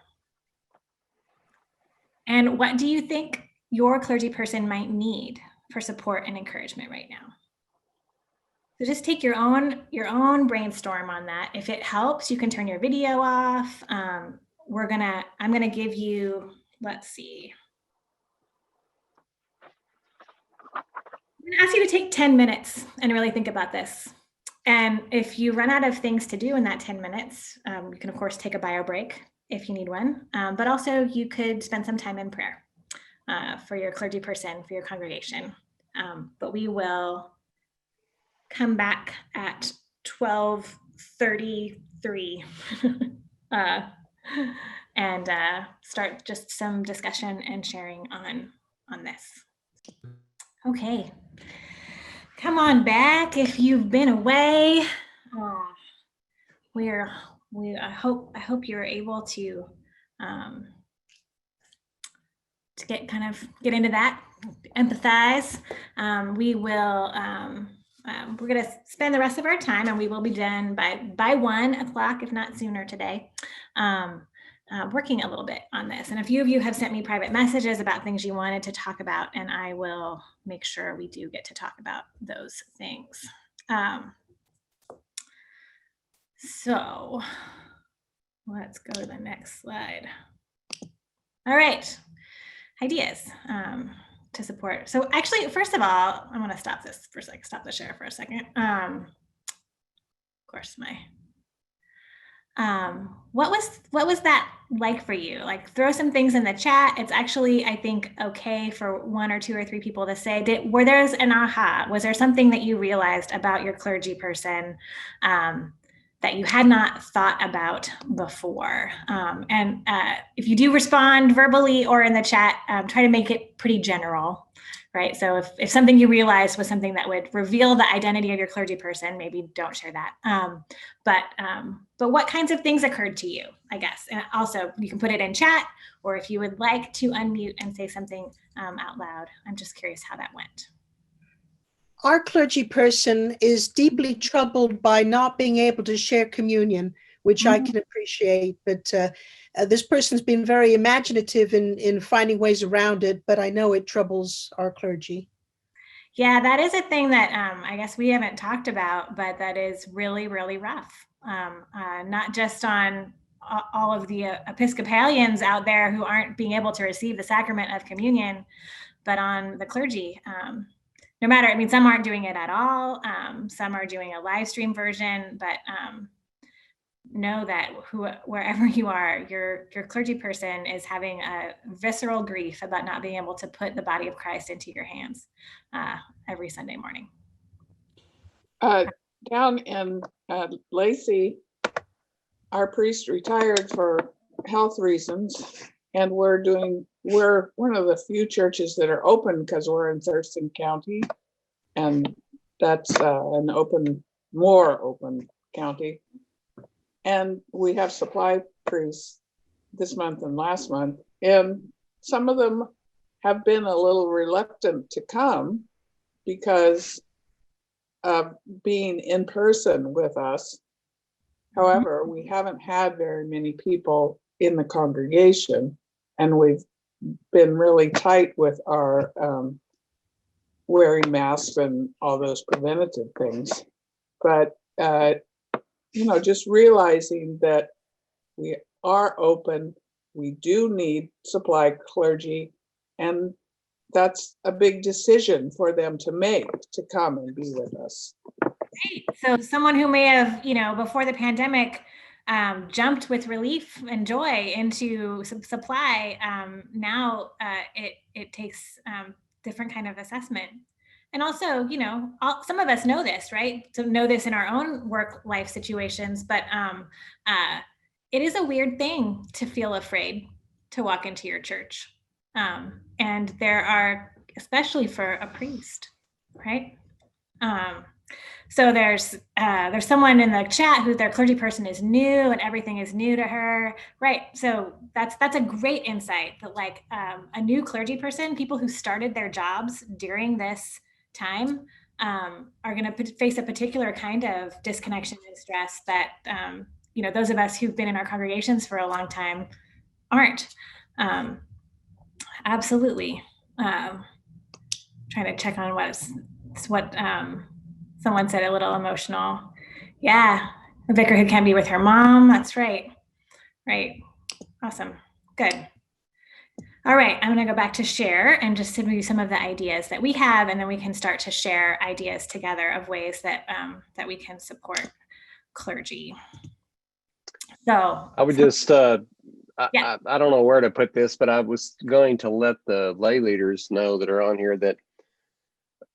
And what do you think your clergy person might need for support and encouragement right now? So just take your own brainstorm on that. If it helps, you can turn your video off. I'm gonna give you, let's see. I'm gonna ask you to take 10 minutes and really think about this. And if you run out of things to do in that 10 minutes, you can of course take a bio break if you need one, but also you could spend some time in prayer for your clergy person, for your congregation. But we will come back at 12:33 and start just some discussion and sharing on this. Okay. Come on back if you've been away. I hope you're able to get into that, empathize. We're going to spend the rest of our time, and we will be done by 1 o'clock, if not sooner today, working a little bit on this. And a few of you have sent me private messages about things you wanted to talk about, and I will make sure we do get to talk about those things. So let's go to the next slide. All right, ideas to support. So actually, first of all, I want to stop this for a second, stop the share for a second. Of course, what was that like for you? Like, throw some things in the chat. It's actually, I think, okay for 1 or 2 or 3 people to say, were there an aha? Was there something that you realized about your clergy person that you had not thought about before? And if you do respond verbally or in the chat, try to make it pretty general, right? So if something you realized was something that would reveal the identity of your clergy person, maybe don't share that. But what kinds of things occurred to you, I guess? And also, you can put it in chat, or if you would like to unmute and say something out loud. I'm just curious how that went. our clergy person is deeply troubled by not being able to share communion, which I can appreciate. But this person's been very imaginative in finding ways around it, but I know it troubles our clergy. Yeah, that is a thing that I guess we haven't talked about, but that is really, really rough. Not just on all of the Episcopalians out there who aren't being able to receive the sacrament of communion, but on the clergy. No matter, I mean, some aren't doing it at all. Some are doing a live stream version, but know that wherever you are, your clergy person is having a visceral grief about not being able to put the body of Christ into your hands every Sunday morning. Down in Lacey, our priest retired for health reasons, and we're one of the few churches that are open because we're in Thurston County, and that's an more open county. And we have supply priests this month and last month, and some of them have been a little reluctant to come because of being in person with us. However, we haven't had very many people in the congregation, and we've been really tight with our wearing masks and all those preventative things. But just realizing that we are open, we do need supply clergy, and that's a big decision for them to make, to come and be with us. Great. So someone who may have, before the pandemic, jumped with relief and joy into supply, now it takes different kind of assessment. And also, some of us know this, right? So know this in our own work life situations, but it is a weird thing to feel afraid to walk into your church. And there are, especially for a priest, right? So there's someone in the chat who their clergy person is new and everything is new to her, right? So that's a great insight that like a new clergy person, people who started their jobs during this time are going to face a particular kind of disconnection and stress that those of us who've been in our congregations for a long time aren't. Absolutely. Trying to check on what someone said, a little emotional. Yeah, the vicar who can't be with her mom. That's right. Right. Awesome. Good. All right, I'm going to go back to share and just give you some of the ideas that we have, and then we can start to share ideas together of ways that that we can support clergy. So I would just, I don't know where to put this, but I was going to let the lay leaders know that are on here that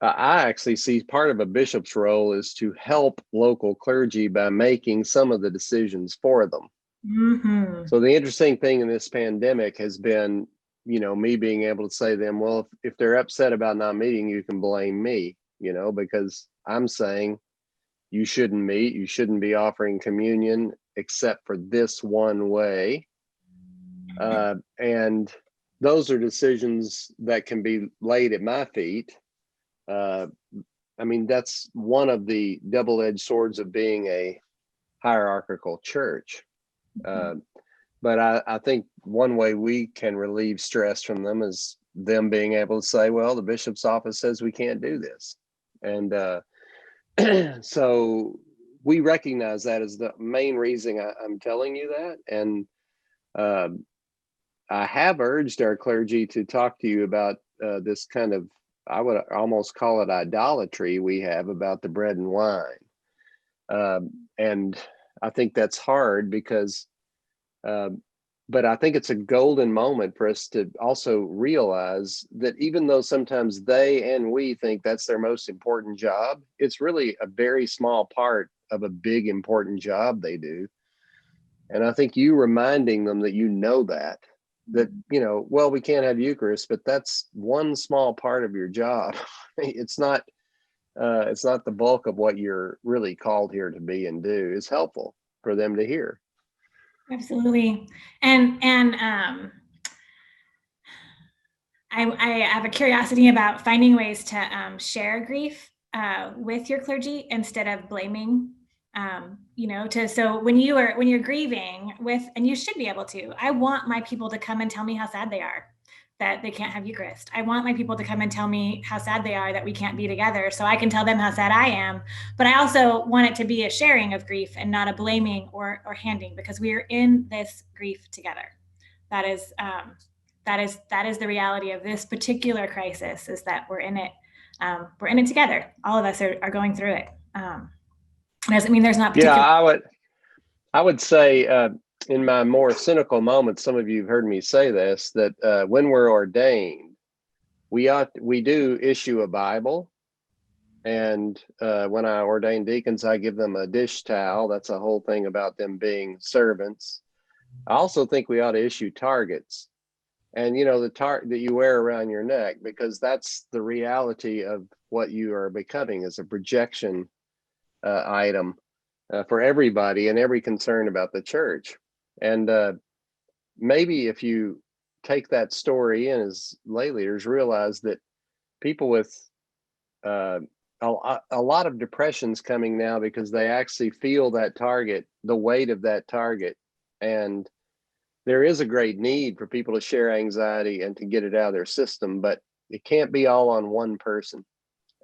I actually see part of a bishop's role is to help local clergy by making some of the decisions for them. Mm-hmm. So the interesting thing in this pandemic has been, me being able to say to them, well, if they're upset about not meeting, you can blame me, because I'm saying you shouldn't meet, you shouldn't be offering communion except for this one way. And those are decisions that can be laid at my feet. That's one of the double-edged swords of being a hierarchical church. But I think one way we can relieve stress from them is them being able to say, well, the bishop's office says we can't do this. And so we recognize that as the main reason I'm telling you that. And I have urged our clergy to talk to you about this kind of, I would almost call it idolatry we have about the bread and wine. And I think that's hard because but I think it's a golden moment for us to also realize that even though sometimes they and we think that's their most important job, it's really a very small part of a big important job they do. And I think you reminding them that that, well, we can't have Eucharist, but that's one small part of your job. It's not the bulk of what you're really called here to be and do. Is helpful for them to hear. Absolutely. And I have a curiosity about finding ways to share grief with your clergy instead of blaming. So when you're grieving with, and you should be able to, I want my people to come and tell me how sad they are that they can't have Eucharist. I want my people to come and tell me how sad they are that we can't be together, so I can tell them how sad I am. But I also want it to be a sharing of grief and not a blaming or handing, because we are in this grief together. That is the reality of this particular crisis, is that we're in it. We're in it together. All of us are going through it. Doesn't mean there's not particular. Yeah, I would say in my more cynical moments, some of you have heard me say this, that when we're ordained, we do issue a Bible. And when I ordain deacons, I give them a dish towel. That's a whole thing about them being servants. I also think we ought to issue targets. And, the target that you wear around your neck, because that's the reality of what you are becoming, is a projection item for everybody and every concern about the church. And maybe if you take that story in, as lay leaders, realize that people with a lot of depression's coming now because they actually feel that target, the weight of that target. And there is a great need for people to share anxiety and to get it out of their system, but it can't be all on one person.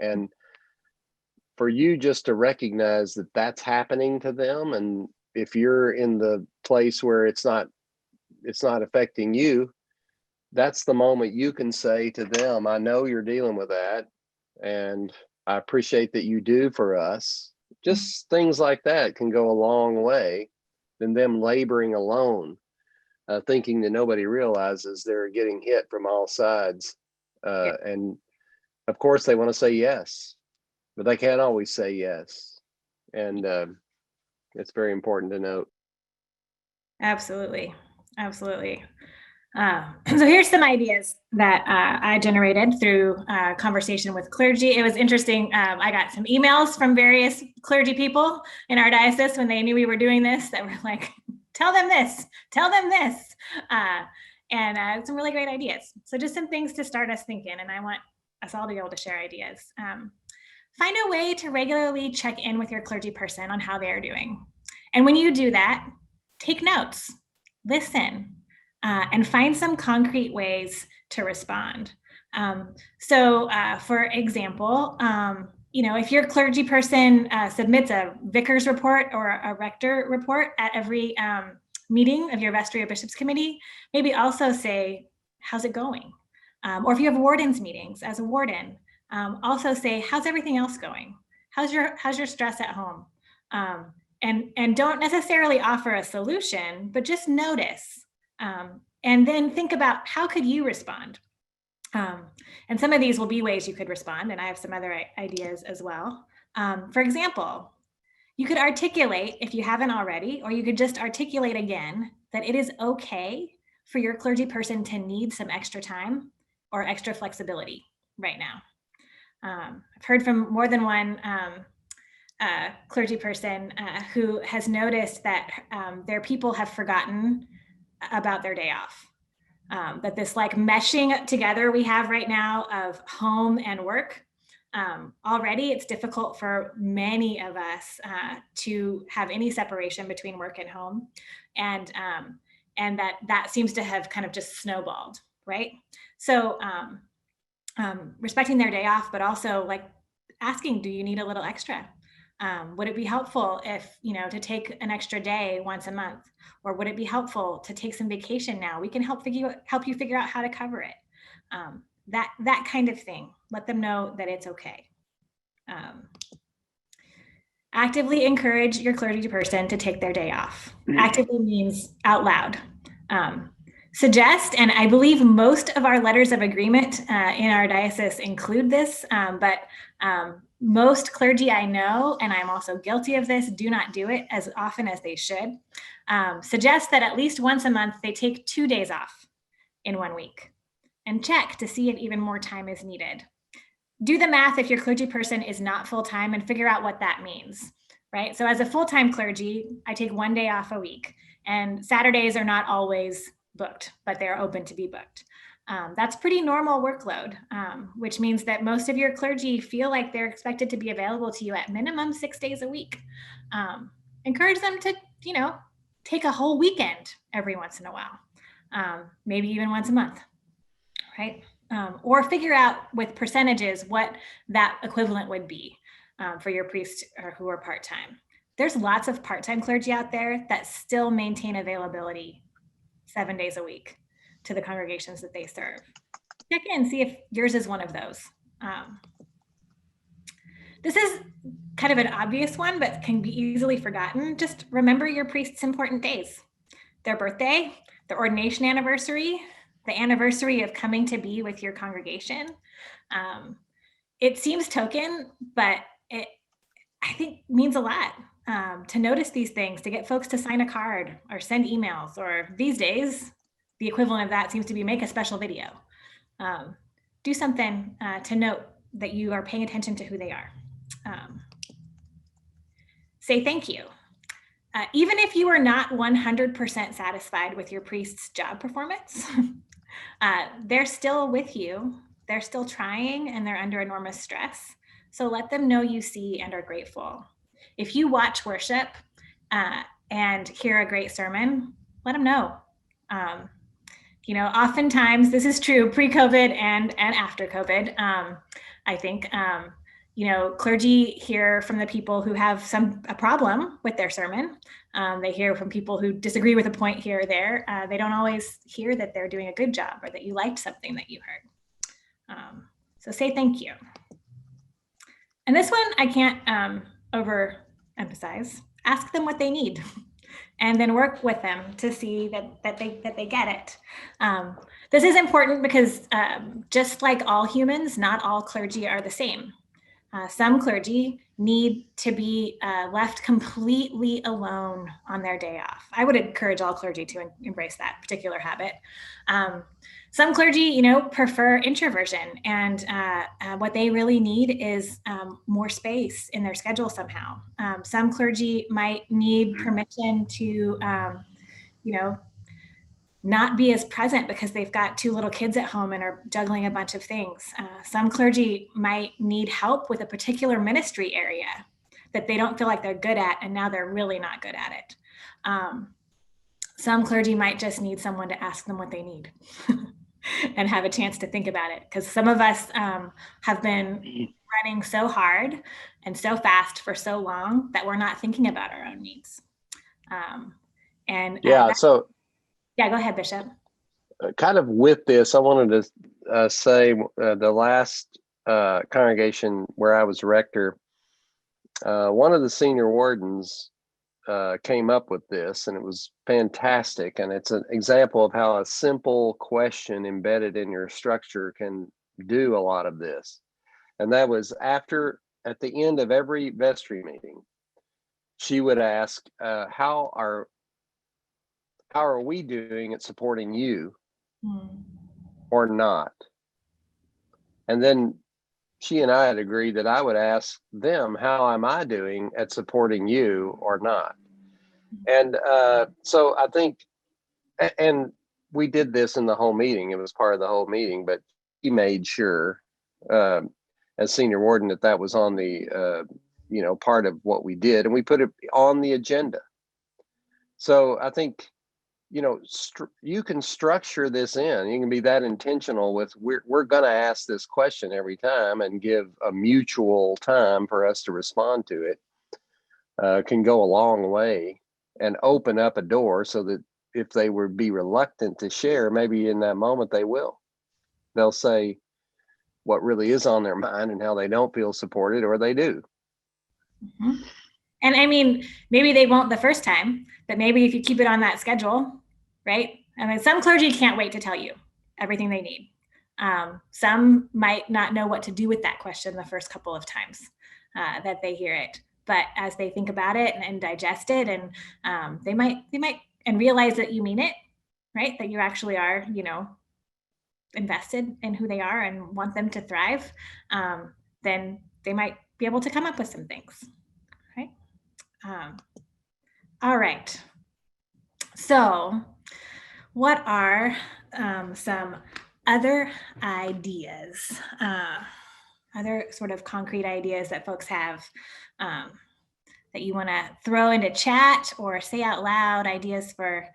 And for you just to recognize that that's happening to them, and if you're in the place where it's not affecting you, that's the moment you can say to them, I know you're dealing with that, and I appreciate that you do for us. Just things like that can go a long way than them laboring alone, thinking that nobody realizes they're getting hit from all sides. And of course they want to say yes, but they can't always say yes. And it's very important to note. Absolutely. So here's some ideas that I generated through conversation with clergy. It was interesting. I got some emails from various clergy people in our diocese when they knew we were doing this, that were like, tell them this, and some really great ideas. So just some things to start us thinking, and I want us all to be able to share ideas. Find a way to regularly check in with your clergy person on how they are doing. And when you do that, take notes, listen, and find some concrete ways to respond. For example, if your clergy person submits a vicar's report or a rector report at every meeting of your vestry or bishops committee, maybe also say, how's it going? Or if you have wardens meetings as a warden, also say, how's everything else going? How's your stress at home? And don't necessarily offer a solution, but just notice. And then think about, how could you respond? And some of these will be ways you could respond, and I have some other ideas as well. For example, you could articulate, if you haven't already, or you could just articulate again, that it is okay for your clergy person to need some extra time or extra flexibility right now. I've heard from more than one clergy person who has noticed that their people have forgotten about their day off. That this like meshing together we have right now of home and work, already it's difficult for many of us to have any separation between work and home. And that seems to have kind of just snowballed, right? So respecting their day off, but also like asking, do you need a little extra? Would it be helpful if, to take an extra day once a month? Or would it be helpful to take some vacation now? We can help you figure out how to cover it. That kind of thing. Let them know that it's okay. Actively encourage your clergy person to take their day off. Actively means out loud. Suggest, and I believe most of our letters of agreement in our diocese include this, but most clergy I know, and I'm also guilty of this, do not do it as often as they should. Suggest that at least once a month they take 2 days off in 1 week, and check to see if even more time is needed. Do the math if your clergy person is not full-time and figure out what that means, right? So as a full-time clergy, I take 1 day off a week, and Saturdays are not always booked, but they're open to be booked. That's pretty normal workload, which means that most of your clergy feel like they're expected to be available to you at minimum 6 days a week. Encourage them to, take a whole weekend every once in a while, maybe even once a month, right? Or figure out with percentages what that equivalent would be for your priests who are part-time. There's lots of part-time clergy out there that still maintain availability 7 days a week to the congregations that they serve. Check in, see if yours is one of those. This is kind of an obvious one, but can be easily forgotten. Just remember your priest's important days: their birthday, their ordination anniversary, the anniversary of coming to be with your congregation. It seems token, but it, I think, means a lot to notice these things, to get folks to sign a card or send emails, or these days, the equivalent of that seems to be make a special video. Do something to note that you are paying attention to who they are. Say thank you. Even if you are not 100% satisfied with your priest's job performance, they're still with you. They're still trying, and they're under enormous stress. So let them know you see and are grateful. If you watch worship and hear a great sermon, let them know. Oftentimes this is true pre-COVID and after COVID. I think, clergy hear from the people who have a problem with their sermon. They hear from people who disagree with a point here or there. They don't always hear that they're doing a good job or that you liked something that you heard. So say thank you. And this one I can't overemphasize. Ask them what they need, and then work with them to see that they get it. This is important because just like all humans, not all clergy are the same. Some clergy need to be left completely alone on their day off. I would encourage all clergy to embrace that particular habit. Some clergy, prefer introversion, and what they really need is more space in their schedule somehow. Some clergy might need permission to, not be as present because they've got 2 little kids at home and are juggling a bunch of things. Some clergy might need help with a particular ministry area that they don't feel like they're good at, and now they're really not good at it. Some clergy might just need someone to ask them what they need and have a chance to think about it, because some of us have been running so hard and so fast for so long that we're not thinking about our own needs. Yeah, go ahead, Bishop. Kind of with this, I wanted to say the last congregation where I was rector, one of the senior wardens came up with this, and it was fantastic. And it's an example of how a simple question embedded in your structure can do a lot of this. And that was at the end of every vestry meeting, she would ask, how are we doing at supporting you or not? And then she and I had agreed that I would ask them, how am I doing at supporting you or not? And so I think, and we did this in the whole meeting. It was part of the whole meeting, but he made sure as senior warden that was on the, part of what we did, and we put it on the agenda. So I think, you can structure this in. You can be that intentional with, we're going to ask this question every time, and give a mutual time for us to respond to it. Can go a long way and open up a door so that if they would be reluctant to share, maybe in that moment they will. They'll say what really is on their mind and how they don't feel supported, or they do. Mm-hmm. And I mean, maybe they won't the first time, but maybe if you keep it on that schedule, right? I mean, some clergy can't wait to tell you everything they need. Some might not know what to do with that question the first couple of times that they hear it. But as they think about it and digest it, and they might and realize that you mean it, right? That you actually are, invested in who they are and want them to thrive, then they might be able to come up with some things, right? All right. So what are some other ideas, other sort of concrete ideas that folks have that you want to throw into chat or say out loud, ideas for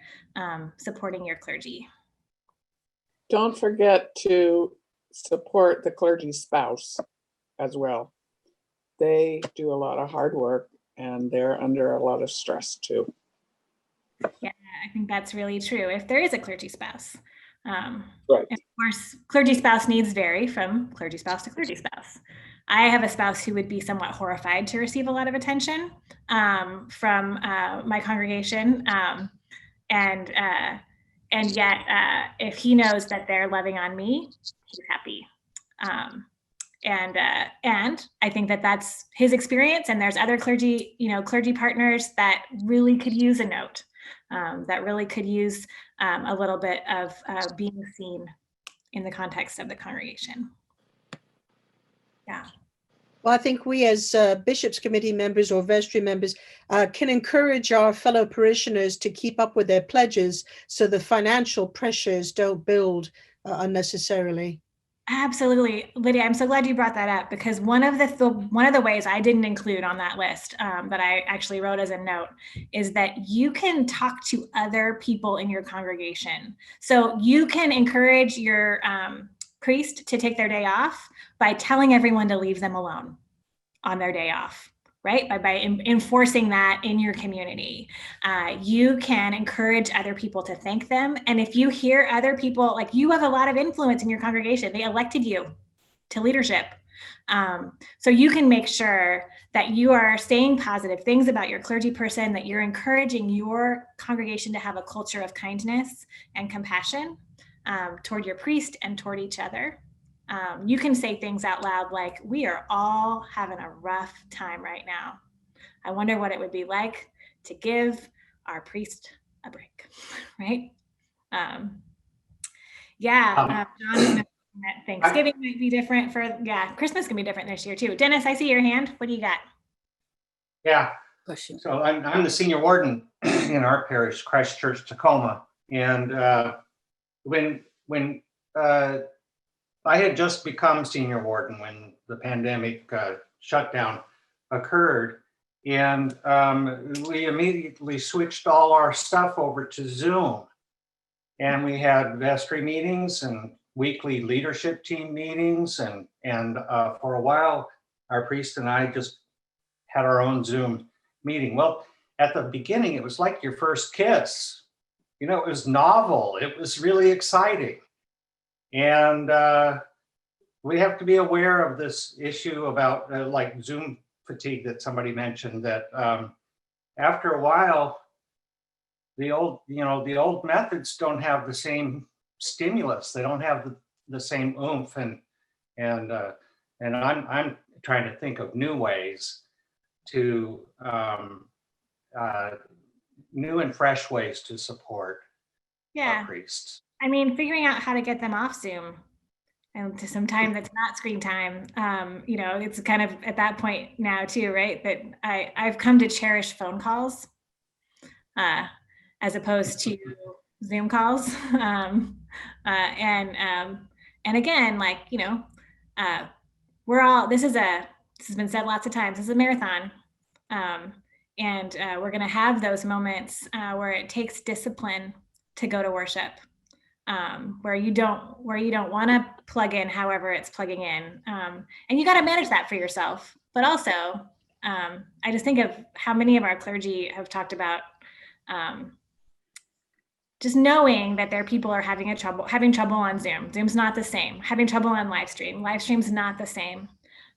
supporting your clergy? Don't forget to support the clergy spouse as well. They do a lot of hard work and they're under a lot of stress too. Yeah, I think that's really true. If there is a clergy spouse. Right. And of course, clergy spouse needs vary from clergy spouse to clergy spouse. I have a spouse who would be somewhat horrified to receive a lot of attention from my congregation. And yet, if he knows that they're loving on me, he's happy. And I think that that's his experience. And there's other clergy, clergy partners that really could use a note, that really could use a little bit of being seen in the context of the congregation. Yeah. Well, I think we as Bishops Committee members or Vestry members can encourage our fellow parishioners to keep up with their pledges so the financial pressures don't build unnecessarily. Absolutely, Lydia. I'm so glad you brought that up, because one of the ways I didn't include on that list that I actually wrote as a note is that you can talk to other people in your congregation. So you can encourage your priest to take their day off by telling everyone to leave them alone on their day off, right? By enforcing that in your community. You can encourage other people to thank them. And if you hear other people, like you have a lot of influence in your congregation, they elected you to leadership. So you can make sure that you are saying positive things about your clergy person, that you're encouraging your congregation to have a culture of kindness and compassion toward your priest and toward each other. You can say things out loud like, we are all having a rough time right now. I wonder what it would be like to give our priest a break, right? John, Thanksgiving might be different Christmas can be different this year too. Dennis, I see your hand. What do you got? Yeah, so I'm the senior warden in our parish, Christ Church, Tacoma. And when I had just become senior warden when the pandemic shutdown occurred, and we immediately switched all our stuff over to Zoom. And we had vestry meetings and weekly leadership team meetings, and for a while, our priest and I just had our own Zoom meeting. Well, at the beginning, it was like your first kiss. It was novel. It was really exciting. And we have to be aware of this issue about like Zoom fatigue that somebody mentioned, that after a while, the old methods don't have the same stimulus. They don't have the same oomph, and I'm trying to think of new ways to new and fresh ways to support our priests. I mean, figuring out how to get them off Zoom and to some time that's not screen time. It's kind of at that point now too, right? That I've come to cherish phone calls as opposed to Zoom calls. And again, like, this has been said lots of times, this is a marathon. And we're going to have those moments where it takes discipline to go to worship, where you don't want to plug in however it's plugging in, and you got to manage that for yourself. But also, I just think of how many of our clergy have talked about just knowing that their people are having trouble on Zoom. Zoom's not the same. Having trouble on live stream. Live stream's not the same.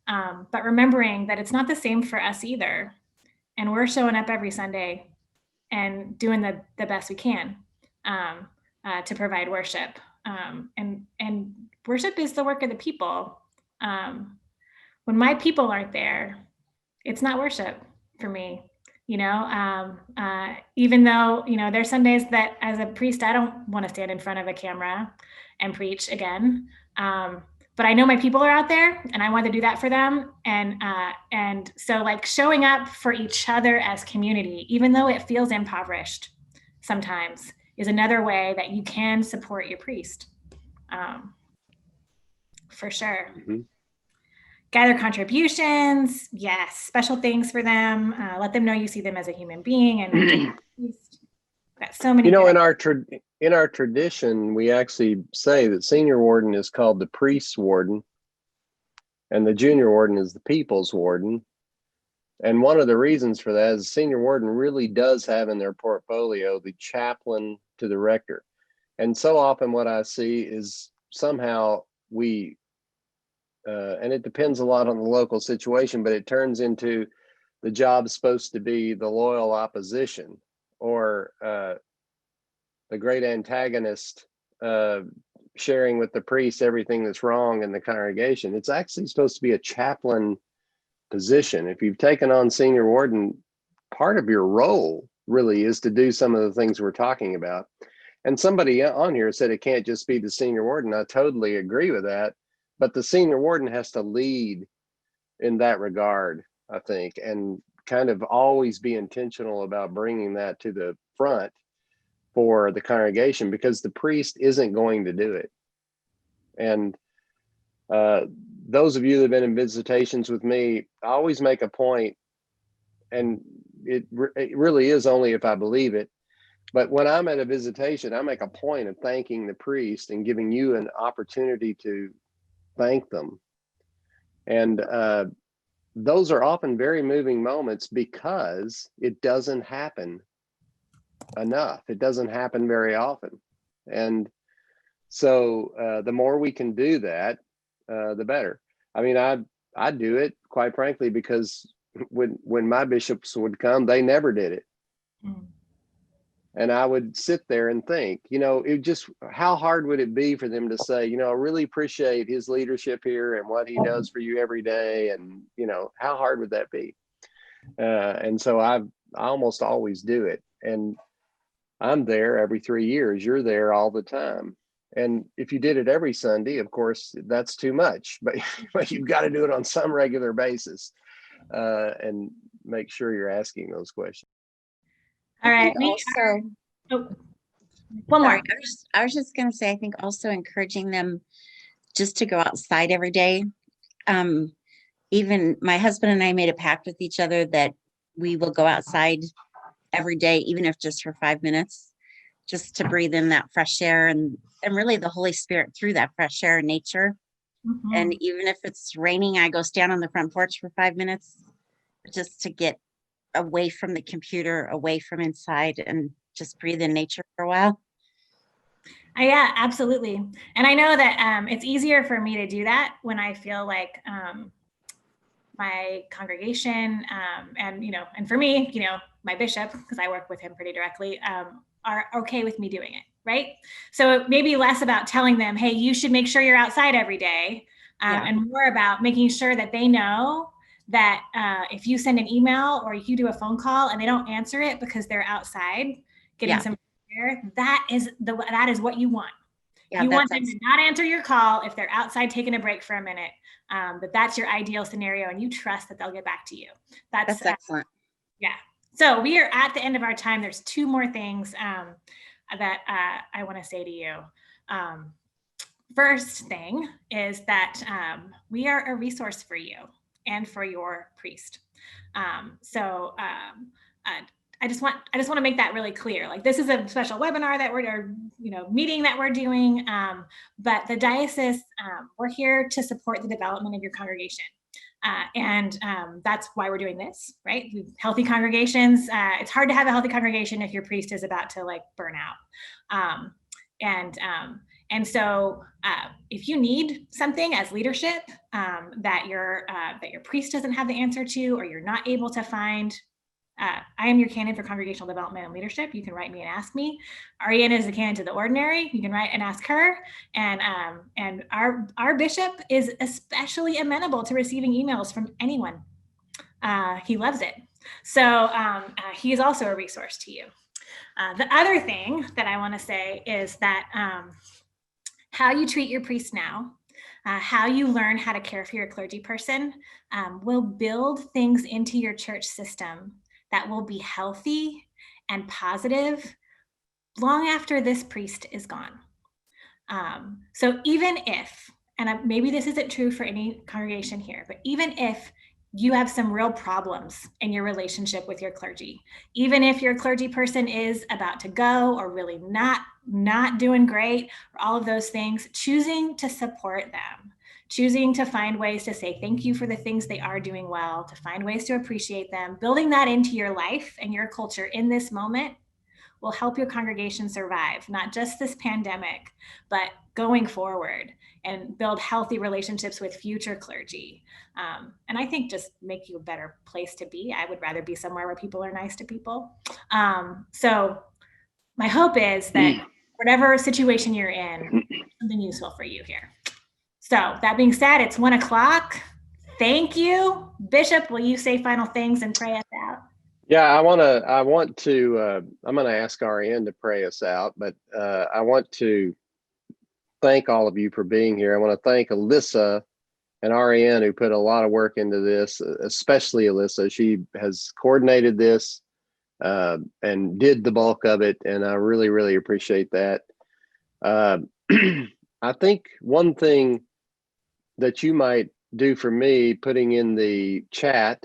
But remembering that it's not the same for us either. And we're showing up every Sunday and doing the best we can to provide worship. And worship is the work of the people. When my people aren't there, it's not worship for me. Even though, there's some days that as a priest, I don't want to stand in front of a camera and preach again. But I know my people are out there and I want to do that for them. And so like showing up for each other as community, even though it feels impoverished sometimes, is another way that you can support your priest. For sure. Mhm. Gather contributions. Yes. Special things for them. Let them know you see them as a human being. And got so many. You know, good in our tradition, we actually say that senior warden is called the priest's warden, and the junior warden is the people's warden. And one of the reasons for that is the senior warden really does have in their portfolio the chaplain to the rector. And so often what I see is somehow we, and it depends a lot on the local situation, but it turns into the job's supposed to be the loyal opposition, or the great antagonist sharing with the priest everything that's wrong in the congregation. It's actually supposed to be a chaplain position. If you've taken on senior warden, part of your role really is to do some of the things we're talking about. And somebody on here said it can't just be the senior warden. I totally agree with that. But the senior warden has to lead in that regard, I think, and kind of always be intentional about bringing that to the front for the congregation, because the priest isn't going to do it. And those of you that have been in visitations with me, I always make a point, and it really is only if I believe it, but when I'm at a visitation, I make a point of thanking the priest and giving you an opportunity to thank them. And those are often very moving moments, because it doesn't happen enough. It doesn't happen very often. And so the more we can do that, the better. I mean, I do it, quite frankly, because when my bishops would come, they never did it. Mm. And I would sit there and think, it just, how hard would it be for them to say, I really appreciate his leadership here and what he does for you every day. And, how hard would that be? And so I almost always do it. And I'm there every 3 years. You're there all the time. And if you did it every Sunday, of course, that's too much, but you've got to do it on some regular basis, and make sure you're asking those questions. All right. One more. I was just going to say, I think also encouraging them just to go outside every day. Even my husband and I made a pact with each other that we will go outside every day, even if just for 5 minutes, just to breathe in that fresh air and really the Holy Spirit through that fresh air and nature. Mhm. And even if it's raining, I go stand on the front porch for 5 minutes just to get away from the computer, away from inside, and just breathe in nature for a while. Yeah, absolutely. And I know that it's easier for me to do that when I feel like my congregation and for me, my bishop, because I work with him pretty directly, are okay with me doing it, right? So maybe less about telling them, hey, you should make sure you're outside every day, and more about making sure that they know that if you send an email or you do a phone call and they don't answer it because they're outside getting some air, that is what you want. You want them to not answer your call if they're outside taking a break for a minute. But that's your ideal scenario, and you trust that they'll get back to you. That's excellent. Yeah. So we are at the end of our time. There's 2 more things that I want to say to you. First thing is that we are a resource for you and for your priest. I just want to make that really clear. Like, this is a special webinar that we're, meeting that we're doing, but the diocese, we're here to support the development of your congregation. And that's why we're doing this, right? Healthy congregations. It's hard to have a healthy congregation if your priest is about to burn out. And so if you need something as leadership that your priest doesn't have the answer to, or you're not able to find, I am your canon for congregational development and leadership. You can write me and ask me. Ariana is the canon to the ordinary. You can write and ask her. And our bishop is especially amenable to receiving emails from anyone. He loves it. So he is also a resource to you. The other thing that I want to say is that how you treat your priest now, how you learn how to care for your clergy person, will build things into your church system that will be healthy and positive long after this priest is gone. So even if, and maybe this isn't true for any congregation here, but even if you have some real problems in your relationship with your clergy, even if your clergy person is about to go or really not doing great, or all of those things, choosing to support them, choosing to find ways to say thank you for the things they are doing well, to find ways to appreciate them, building that into your life and your culture in this moment will help your congregation survive, not just this pandemic, but going forward, and build healthy relationships with future clergy. And I think just make you a better place to be. I would rather be somewhere where people are nice to people. So my hope is that whatever situation you're in, something useful for you here. So that being said, it's 1 o'clock. Thank you. Bishop, will you say final things and pray us out? Yeah, I'm going to ask RN to pray us out, but I want to thank all of you for being here. I want to thank Alyssa and RN who put a lot of work into this, especially Alyssa. She has coordinated this and did the bulk of it, and I really, really appreciate that. I think one thing that you might do for me, putting in the chat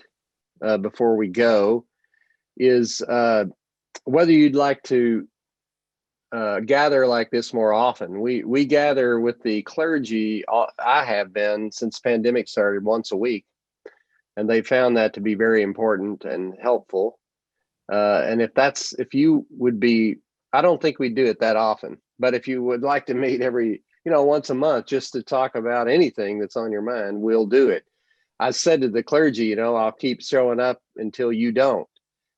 before we go, is whether you'd like to gather like this more often. We gather with the clergy. I have been since pandemic started once a week, and they found that to be very important and helpful. And if you would be, I don't think we do it that often, but if you would like to meet every, once a month just to talk about anything that's on your mind, we'll do it. I said to the clergy, I'll keep showing up until you don't.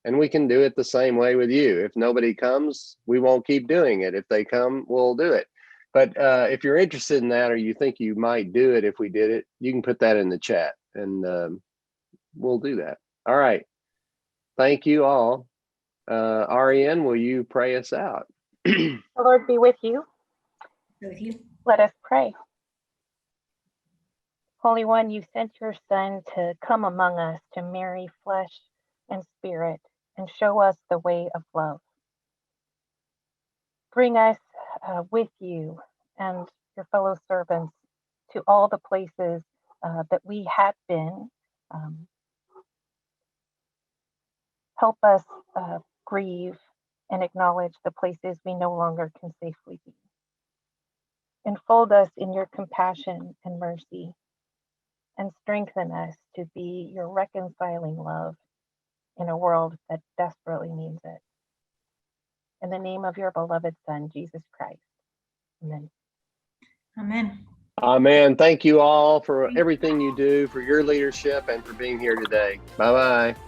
And we can do it the same way with you. If nobody comes, we won't keep doing it. If they come, we'll do it. But if you're interested in that, or you think you might do it if we did it, you can put that in the chat, and we'll do that. All right. Thank you all. RN, will you pray us out? The Lord be with you. With you. Let us pray. Holy One, you sent your Son to come among us, to marry flesh and spirit, and show us the way of love. Bring us with you and your fellow servants to all the places that we have been. Help us grieve and acknowledge the places we no longer can safely be. Enfold us in your compassion and mercy, and strengthen us to be your reconciling love in a world that desperately needs it. In the name of your beloved Son, Jesus Christ. Amen. Amen. Amen. Thank you all for everything you do, for your leadership, and for being here today. Bye-bye.